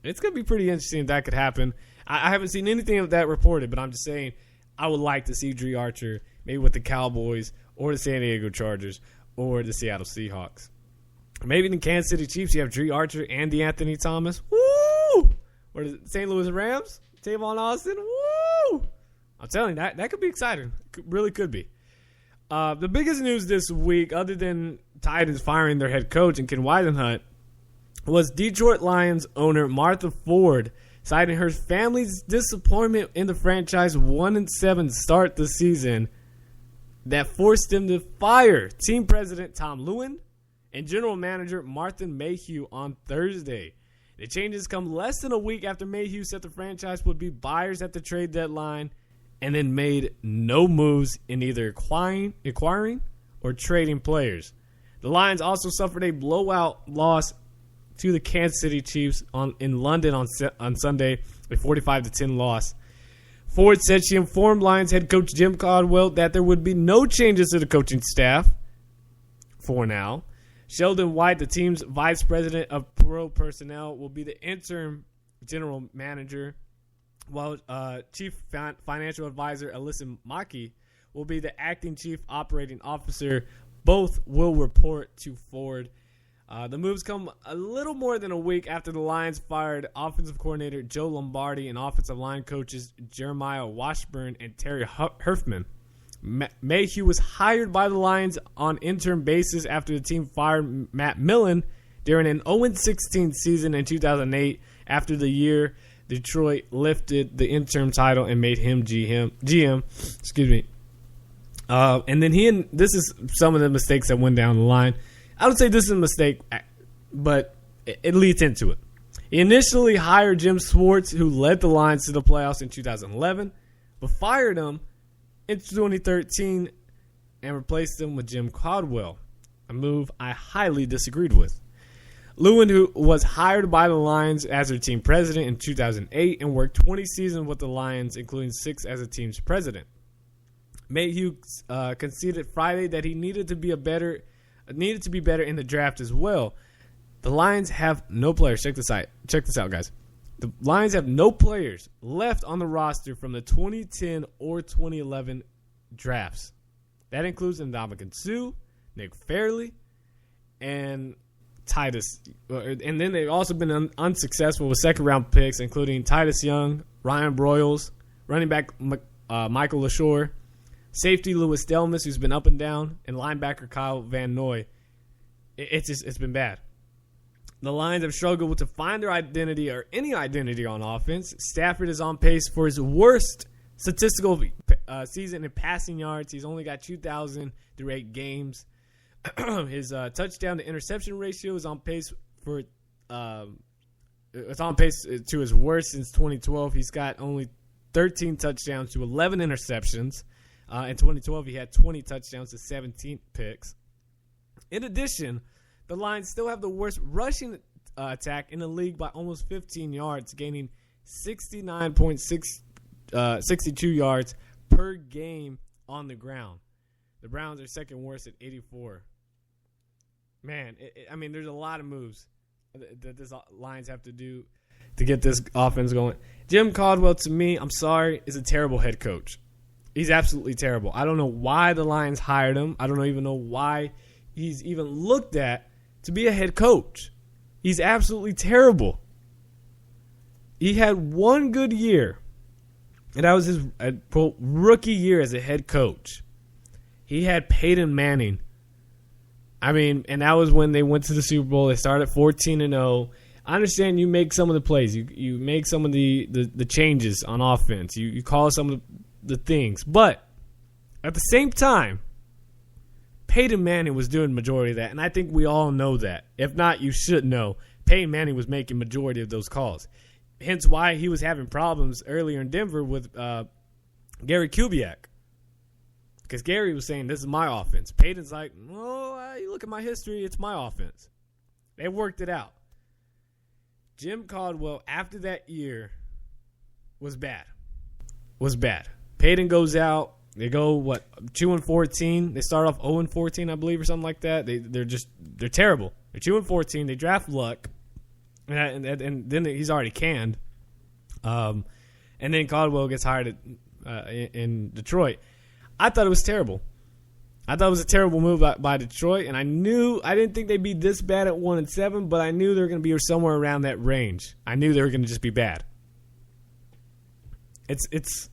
It's going to be pretty interesting if that could happen. I haven't seen anything of that reported, but I'm just saying I would like to see Dre Archer maybe with the Cowboys or the San Diego Chargers or the Seattle Seahawks. Maybe in the Kansas City Chiefs, you have Dre Archer and DeAnthony Thomas. Woo! Or the St. Louis Rams, Tavon Austin. Woo! I'm telling you, that could be exciting. Really could be. The biggest news this week, other than Titans firing their head coach and Ken Weidenhunt, was Detroit Lions owner Martha Ford citing her family's disappointment in the franchise 1-7 start this season that forced him to fire team president Tom Lewin and general manager Martin Mayhew on Thursday. The changes come less than a week after Mayhew said the franchise would be buyers at the trade deadline and then made no moves in either acquiring or trading players. The Lions also suffered a blowout loss to the Kansas City Chiefs in London on Sunday, a 45-10 loss. Ford said she informed Lions head coach Jim Caldwell that there would be no changes to the coaching staff for now. Sheldon White, the team's vice president of pro personnel, will be the interim general manager, while chief financial advisor Alyssa Maki will be the acting chief operating officer. Both will report to Ford. The moves come a little more than a week after the Lions fired offensive coordinator Joe Lombardi and offensive line coaches Jeremiah Washburn and Terry Herfman. Mayhew was hired by the Lions on interim basis after the team fired Matt Millen during an 0-16 season in 2008. After the year, Detroit lifted the interim title and made him GM. Excuse me. And then this is some of the mistakes that went down the line. I would say this is a mistake, but it leads into it. He initially hired Jim Schwartz, who led the Lions to the playoffs in 2011, but fired him in 2013 and replaced him with Jim Caldwell, a move I highly disagreed with. Lewin, who was hired by the Lions as their team president in 2008 and worked 20 seasons with the Lions, including 6 as a team's president. Mayhew conceded Friday that he needed to be better in the draft as well. The Lions have no players. Check this out, guys. The Lions have no players left on the roster from the 2010 or 2011 drafts. That includes Ndamukong Suh, Nick Fairley, and Titus. And then they've also been unsuccessful with second-round picks, including Titus Young, Ryan Broyles, running back Michael LaShore, safety Louis Delmas, who's been up and down, and linebacker Kyle Van Noy. It's been bad. The Lions have struggled to find their identity or any identity on offense. Stafford is on pace for his worst statistical season in passing yards. He's only got 2,000 through 8 games. His touchdown to interception ratio is on pace for it's on pace to his worst since 2012. He's got only 13 touchdowns to 11 interceptions. In 2012, he had 20 touchdowns to 17 picks. In addition, the Lions still have the worst rushing attack in the league by almost 15 yards, gaining 62 yards per game on the ground. The Browns are second worst at 84. man, there's a lot of moves that this Lions have to do to get this offense going. Jim Caldwell, to me, I'm sorry, is a terrible head coach. He's absolutely terrible. I don't know why the Lions hired him. I don't even know why he's even looked at to be a head coach. He's absolutely terrible. He had one good year, and that was his, quote, rookie year as a head coach. He had Peyton Manning. And that was when they went to the Super Bowl. They started 14-0. I understand you make some of the plays. You make some of the changes on offense. You call some of the things. But at the same time, Peyton Manning was doing the majority of that, and I think we all know that. If not, you should know. Peyton Manning was making majority of those calls. Hence why he was having problems earlier in Denver with Gary Kubiak. Because Gary was saying, this is my offense. Peyton's like, oh, you look at my history, it's my offense. They worked it out. Jim Caldwell, after that year, was bad. Peyton goes out. They go, 2-14? They start off 0-14, I believe, or something like that. They're terrible. They're 2-14. They draft Luck. And then he's already canned. And then Caldwell gets hired in Detroit. I thought it was terrible. I thought it was a terrible move by Detroit, and I didn't think they'd be this bad at 1-7, but I knew they were going to be somewhere around that range. I knew they were going to just be bad. It's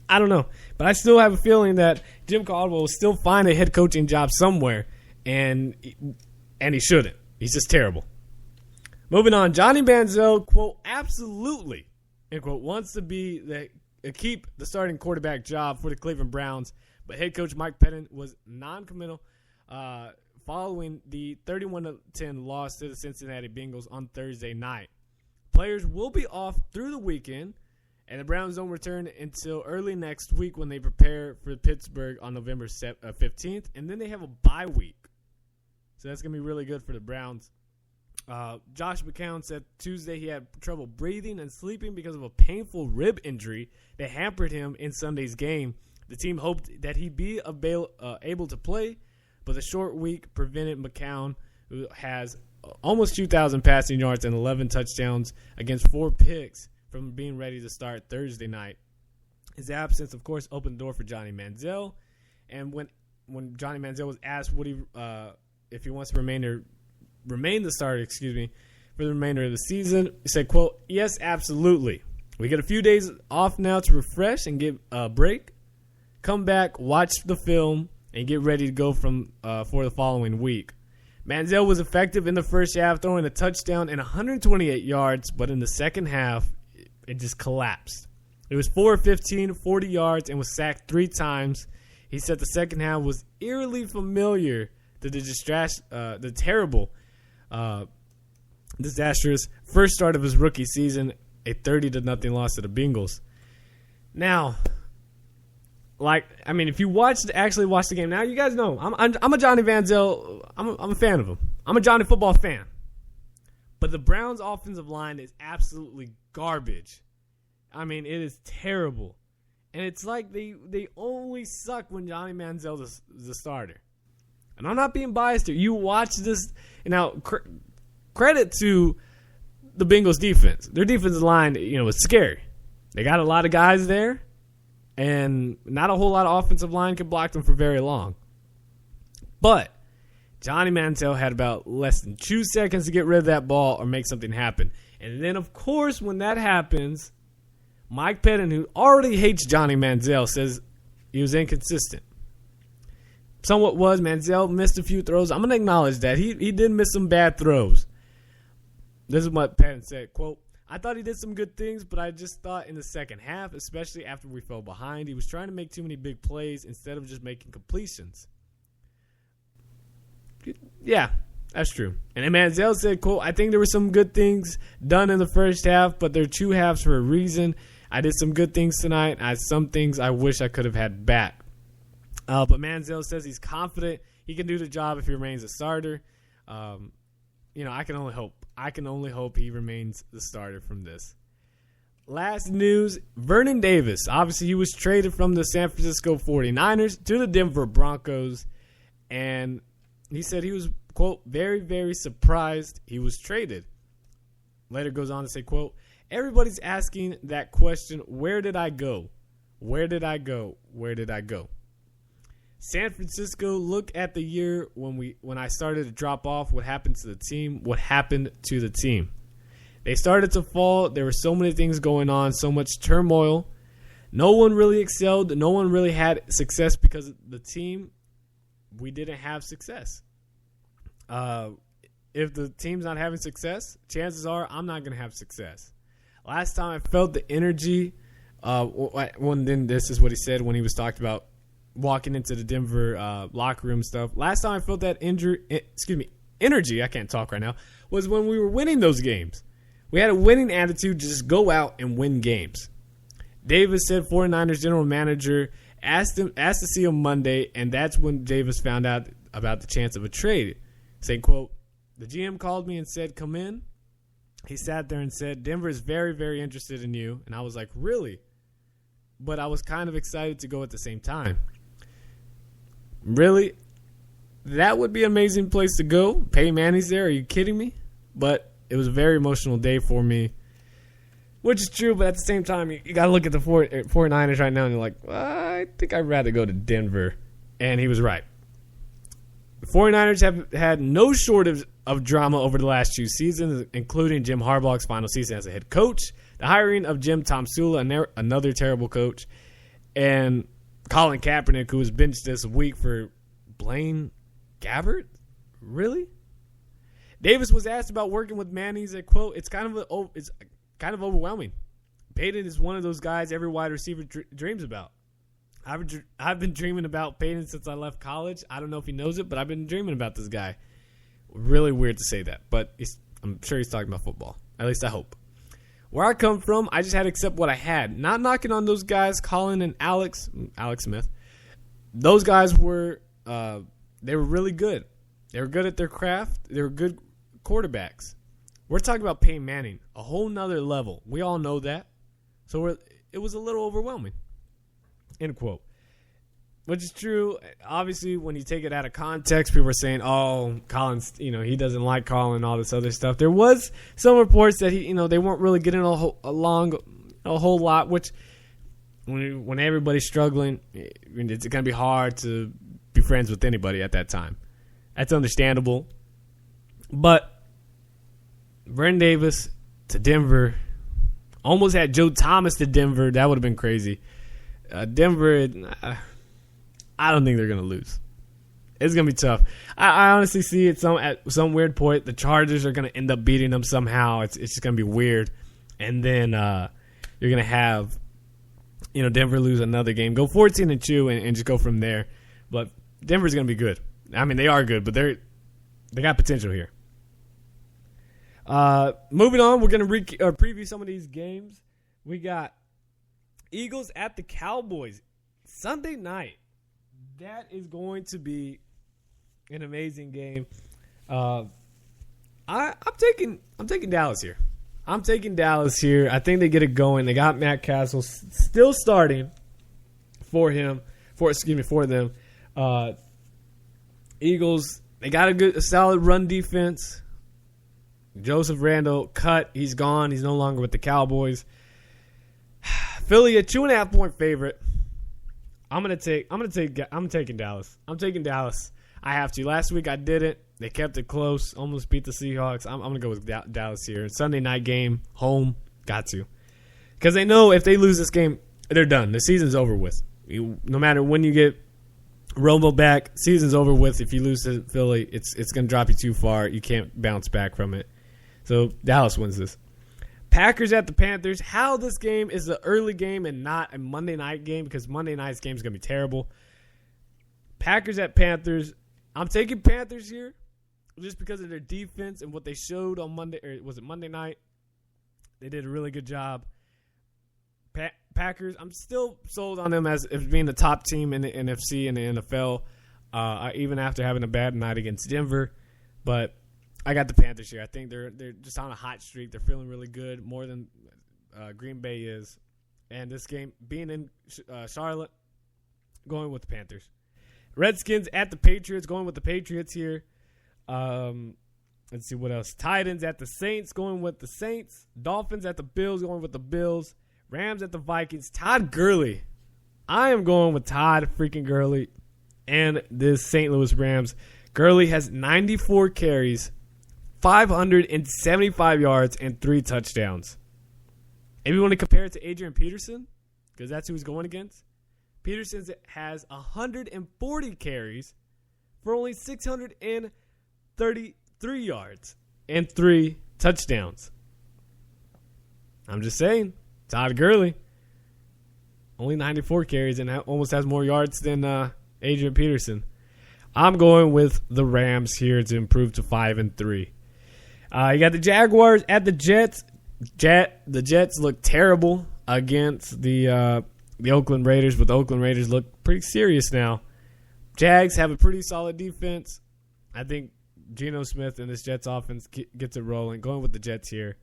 I don't know, but I still have a feeling that Jim Caldwell will still find a head coaching job somewhere, and he shouldn't. He's just terrible. Moving on, Johnny Manziel, quote, absolutely, end quote, wants to keep the starting quarterback job for the Cleveland Browns, but head coach Mike Pettin was non-committal following the 31-10 loss to the Cincinnati Bengals on Thursday night. Players will be off through the weekend, and the Browns don't return until early next week when they prepare for Pittsburgh on November 15th, and then they have a bye week. So that's going to be really good for the Browns. Josh McCown said Tuesday he had trouble breathing and sleeping because of a painful rib injury that hampered him in Sunday's game. The team hoped that he'd be able to play, but the short week prevented McCown, who has almost 2,000 passing yards and 11 touchdowns against 4 picks, from being ready to start Thursday night. His absence, of course, opened the door for Johnny Manziel. And when Johnny Manziel was asked if he wants to remain the starter, for the remainder of the season, he said, quote, yes, absolutely. We get a few days off now to refresh and get a break. Come back, watch the film, and get ready to go for the following week. Manziel was effective in the first half, throwing a touchdown and 128 yards, but in the second half, it just collapsed. It was 4-15, 40 yards, and was sacked 3 times. He said the second half was eerily familiar to the terrible, disastrous first start of his rookie season, a 30-0 loss to the Bengals. Now, if you actually watch the game, now you guys know I'm a Johnny Manziel. I'm a fan of him. I'm a Johnny football fan. But the Browns' offensive line is absolutely garbage. It is terrible. And it's like they only suck when Johnny Manziel is the starter. And I'm not being biased here. You watch this. Now, credit to the Bengals' defense. Their defensive line, is scary. They got a lot of guys there, and not a whole lot of offensive line can block them for very long. But Johnny Manziel had about less than 2 seconds to get rid of that ball or make something happen. And then, of course, when that happens, Mike Pettin, who already hates Johnny Manziel, says he was inconsistent. Somewhat was. Manziel missed a few throws. I'm going to acknowledge that. He did miss some bad throws. This is what Pettin said, quote, I thought he did some good things, but I just thought in the second half, especially after we fell behind, he was trying to make too many big plays instead of just making completions. Yeah, that's true. And then Manziel said, quote, I think there were some good things done in the first half, but there are 2 halves for a reason. I did some good things tonight. I had some things I wish I could have had back. But Manziel says he's confident he can do the job if he remains a starter. I can only hope. I can only hope he remains the starter from this. Last news, Vernon Davis. Obviously, he was traded from the San Francisco 49ers to the Denver Broncos. And he said he was quote, very, very surprised he was traded. Later goes on to say, quote, everybody's asking that question, where did I go? Where did I go? Where did I go? San Francisco, look at the year when I started to drop off. What happened to the team? What happened to the team? They started to fall. There were so many things going on, so much turmoil. No one really excelled. No one really had success because the team, we didn't have success. If the team's not having success, chances are I'm not going to have success. Last time I felt the energy, then this is what he said when he was talking about walking into the Denver locker room stuff. Last time I felt that energy, I can't talk right now, was when we were winning those games. We had a winning attitude to just go out and win games. Davis said 49ers general manager asked to see him Monday, and that's when Davis found out about the chance of a trade. Saying, quote, the GM called me and said, come in. He sat there and said, Denver is very, very interested in you. And I was like, really? But I was kind of excited to go at the same time. Really? That would be an amazing place to go. Peyton Manning's there. Are you kidding me? But it was a very emotional day for me, which is true. But at the same time, you got to look at the 49ers right now, and you're like, well, I think I'd rather go to Denver. And he was right. The 49ers have had no shortage of drama over the last 2 seasons, including Jim Harbaugh's final season as a head coach, the hiring of Jim Tomsula, another terrible coach, and Colin Kaepernick, who was benched this week for Blaine Gabbert? Really? Davis was asked about working with Manning. He said, quote, it's kind of overwhelming. Peyton is one of those guys every wide receiver dreams about. I've been dreaming about Peyton since I left college. I don't know if he knows it, but I've been dreaming about this guy. Really weird to say that, but I'm sure he's talking about football. At least I hope. Where I come from, I just had to accept what I had. Not knocking on those guys, Colin and Alex Smith. Those guys were they were really good. They were good at their craft. They were good quarterbacks. We're talking about Peyton Manning, a whole nother level. We all know that. So it was a little overwhelming. End quote. Which is true. Obviously, when you take it out of context, people are saying, oh, Colin's, he doesn't like Colin and all this other stuff. There was some reports that they weren't really getting along a whole lot, which when everybody's struggling, it's going to be hard to be friends with anybody at that time. That's understandable. But Vernon Davis to Denver, almost had Joe Thomas to Denver. That would have been crazy. Denver, I don't think they're going to lose. It's going to be tough. I honestly see it at some weird point. The Chargers are going to end up beating them somehow. It's just going to be weird. And then you're going to have Denver lose another game, go 14-2, and just go from there. But Denver's going to be good. I mean, they are good, but they got potential here. Moving on, we're going to preview some of these games. We got Eagles at the Cowboys Sunday night. That is going to be an amazing game. I'm taking Dallas here. I'm taking Dallas here. I think they get it going. They got Matt Castle still starting for them. Eagles, they got a solid run defense. Joseph Randle cut. He's gone. He's no longer with the Cowboys. Philly, a 2.5-point favorite. I'm taking Dallas. I'm taking Dallas. I have to. Last week I didn't. They kept it close. Almost beat the Seahawks. I'm going to go with Dallas here. Sunday night game, home. Got to. Because they know if they lose this game, they're done. The season's over with. No matter when you get Romo back, season's over with. If you lose to Philly, it's going to drop you too far. You can't bounce back from it. So Dallas wins this. Packers at the Panthers. How this game is an early game and not a Monday night game, because Monday night's game is going to be terrible. Packers at Panthers. I'm taking Panthers here just because of their defense and what they showed on Monday. Or was it Monday night? They did a really good job. Packers, I'm still sold on them as being the top team in the NFC and the NFL, even after having a bad night against Denver. But I got the Panthers here. I think they're just on a hot streak. They're feeling really good, more than Green Bay is. And this game, being in Charlotte, going with the Panthers. Redskins at the Patriots, going with the Patriots here. Let's see what else. Titans at the Saints, going with the Saints. Dolphins at the Bills, going with the Bills. Rams at the Vikings. Todd Gurley. I am going with Todd freaking Gurley and this St. Louis Rams. Gurley has 94 carries, 575 yards, and 3 touchdowns. If you want to compare it to Adrian Peterson, because that's who he's going against, Peterson has 140 carries for only 633 yards and 3 touchdowns. I'm just saying, Todd Gurley, only 94 carries and almost has more yards than Adrian Peterson. I'm going with the Rams here to improve to 5-3. You got the Jaguars at the Jets. The Jets look terrible against the Oakland Raiders, but the Oakland Raiders look pretty serious now. Jags have a pretty solid defense. I think Geno Smith and this Jets offense gets it rolling. Going with the Jets here.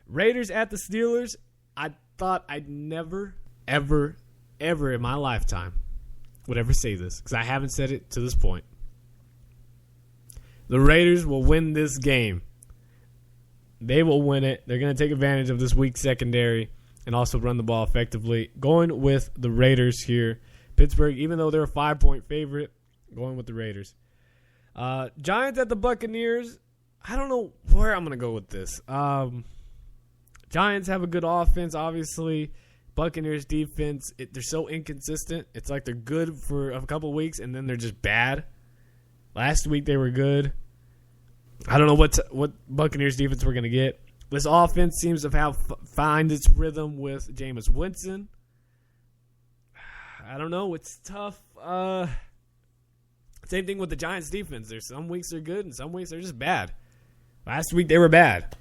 Raiders at the Steelers. I thought I'd never, ever, ever in my lifetime would ever say this, because I haven't said it to this point. The Raiders will win this game. They will win it. They're going to take advantage of this weak secondary and also run the ball effectively. Going with the Raiders here. Pittsburgh, even though they're a 5-point favorite, going with the Raiders. Giants at the Buccaneers. I don't know where I'm going to go with this. Giants have a good offense, obviously. Buccaneers defense, they're so inconsistent. It's like they're good for a couple weeks, and then they're just bad. Last week they were good. I don't know what Buccaneers defense we're going to get. This offense seems to find its rhythm with Jameis Winston. I don't know. It's tough. Same thing with the Giants defense. There's some weeks they're good, and some weeks they're just bad. Last week they were bad.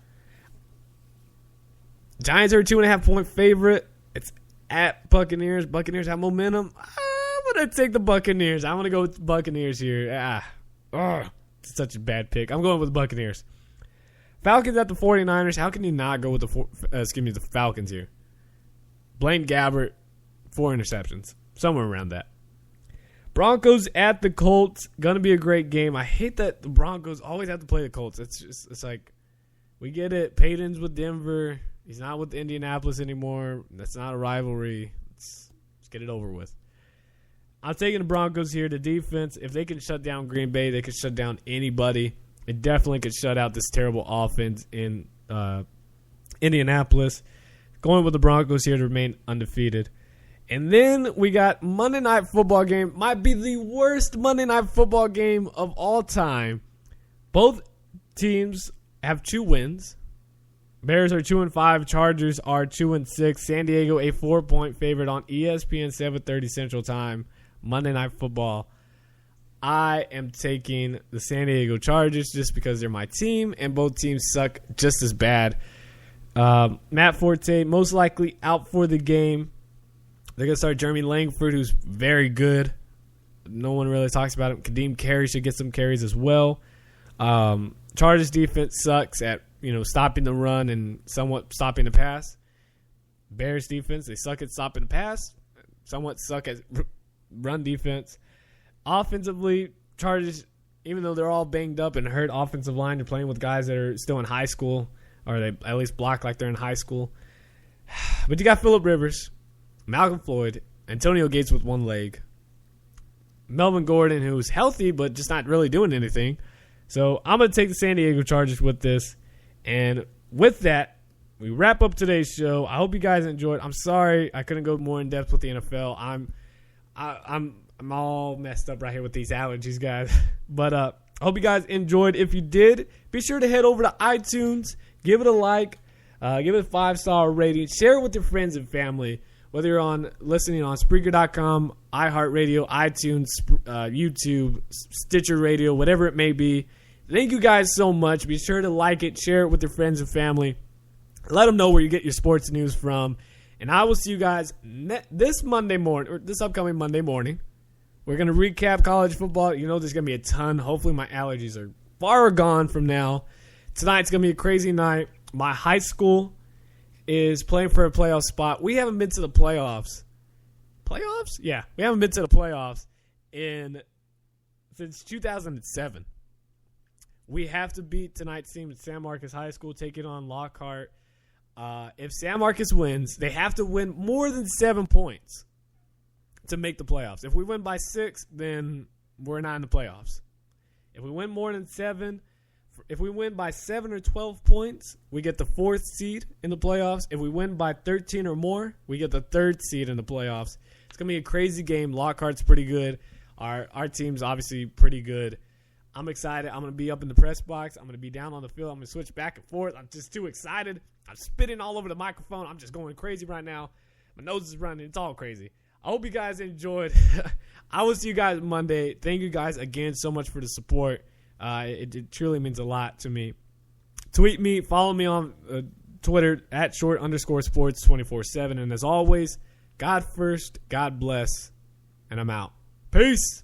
Giants are a 2.5-point favorite. It's at Buccaneers. Buccaneers have momentum. I'm going to take the Buccaneers. I'm going to go with the Buccaneers here. It's such a bad pick. I'm going with the Buccaneers. Falcons at the 49ers. How can you not go with the Falcons here? Blaine Gabbert, 4 interceptions. Somewhere around that. Broncos at the Colts. Going to be a great game. I hate that the Broncos always have to play the Colts. It's like, we get it. Peyton's with Denver. He's not with Indianapolis anymore. That's not a rivalry. Let's get it over with. I'm taking the Broncos here. The defense, if they can shut down Green Bay, they can shut down anybody. It definitely could shut out this terrible offense in Indianapolis. Going with the Broncos here to remain undefeated. And then we got Monday Night Football game. Might be the worst Monday Night Football game of all time. Both teams have 2 wins. Bears are 2-5. Chargers are 2-6. San Diego a 4-point favorite on ESPN 7:30 Central Time. Monday Night Football. I am taking the San Diego Chargers just because they're my team, and both teams suck just as bad. Matt Forte most likely out for the game. They're going to start Jeremy Langford, who's very good. No one really talks about him. Kadeem Carey should get some carries as well. Chargers defense sucks at stopping the run and somewhat stopping the pass. Bears defense, they suck at stopping the pass, somewhat suck at run defense. Offensively, Chargers, even though they're all banged up and hurt offensive line, they're playing with guys that are still in high school, or they at least block like they're in high school. But you got Phillip Rivers, Malcolm Floyd, Antonio Gates with one leg, Melvin Gordon, who's healthy but just not really doing anything. So I'm going to take the San Diego Chargers with this. And with that, we wrap up today's show. I hope you guys enjoyed. I'm sorry I couldn't go more in depth with the NFL. I'm all messed up right here with these allergies, guys. But I hope you guys enjoyed. If you did, be sure to head over to iTunes, give it a like, give it a 5-star rating, share it with your friends and family. Whether you're listening on Spreaker.com, iHeartRadio, iTunes, YouTube, Stitcher Radio, whatever it may be. Thank you guys so much. Be sure to like it, share it with your friends and family. Let them know where you get your sports news from. And I will see you guys this Monday morning, or this upcoming Monday morning. We're going to recap college football. There's going to be a ton. Hopefully my allergies are far gone from now. Tonight's going to be a crazy night. My high school is playing for a playoff spot. We haven't been to the playoffs. Playoffs? Yeah. We haven't been to the playoffs since 2007. We have to beat tonight's team at San Marcos High School, take it on Lockhart. If San Marcos wins, they have to win more than 7 points to make the playoffs. If we win by 6, then we're not in the playoffs. If we win more than 7, if we win by 7 or 12 points, we get the 4th seed in the playoffs. If we win by 13 or more, we get the 3rd seed in the playoffs. It's going to be a crazy game. Lockhart's pretty good. Our team's obviously pretty good. I'm excited. I'm going to be up in the press box. I'm going to be down on the field. I'm going to switch back and forth. I'm just too excited. I'm spitting all over the microphone. I'm just going crazy right now. My nose is running. It's all crazy. I hope you guys enjoyed. I will see you guys Monday. Thank you guys again so much for the support. It truly means a lot to me. Tweet me. Follow me on Twitter at @short_sports 24/7. And as always, God first, God bless, and I'm out. Peace.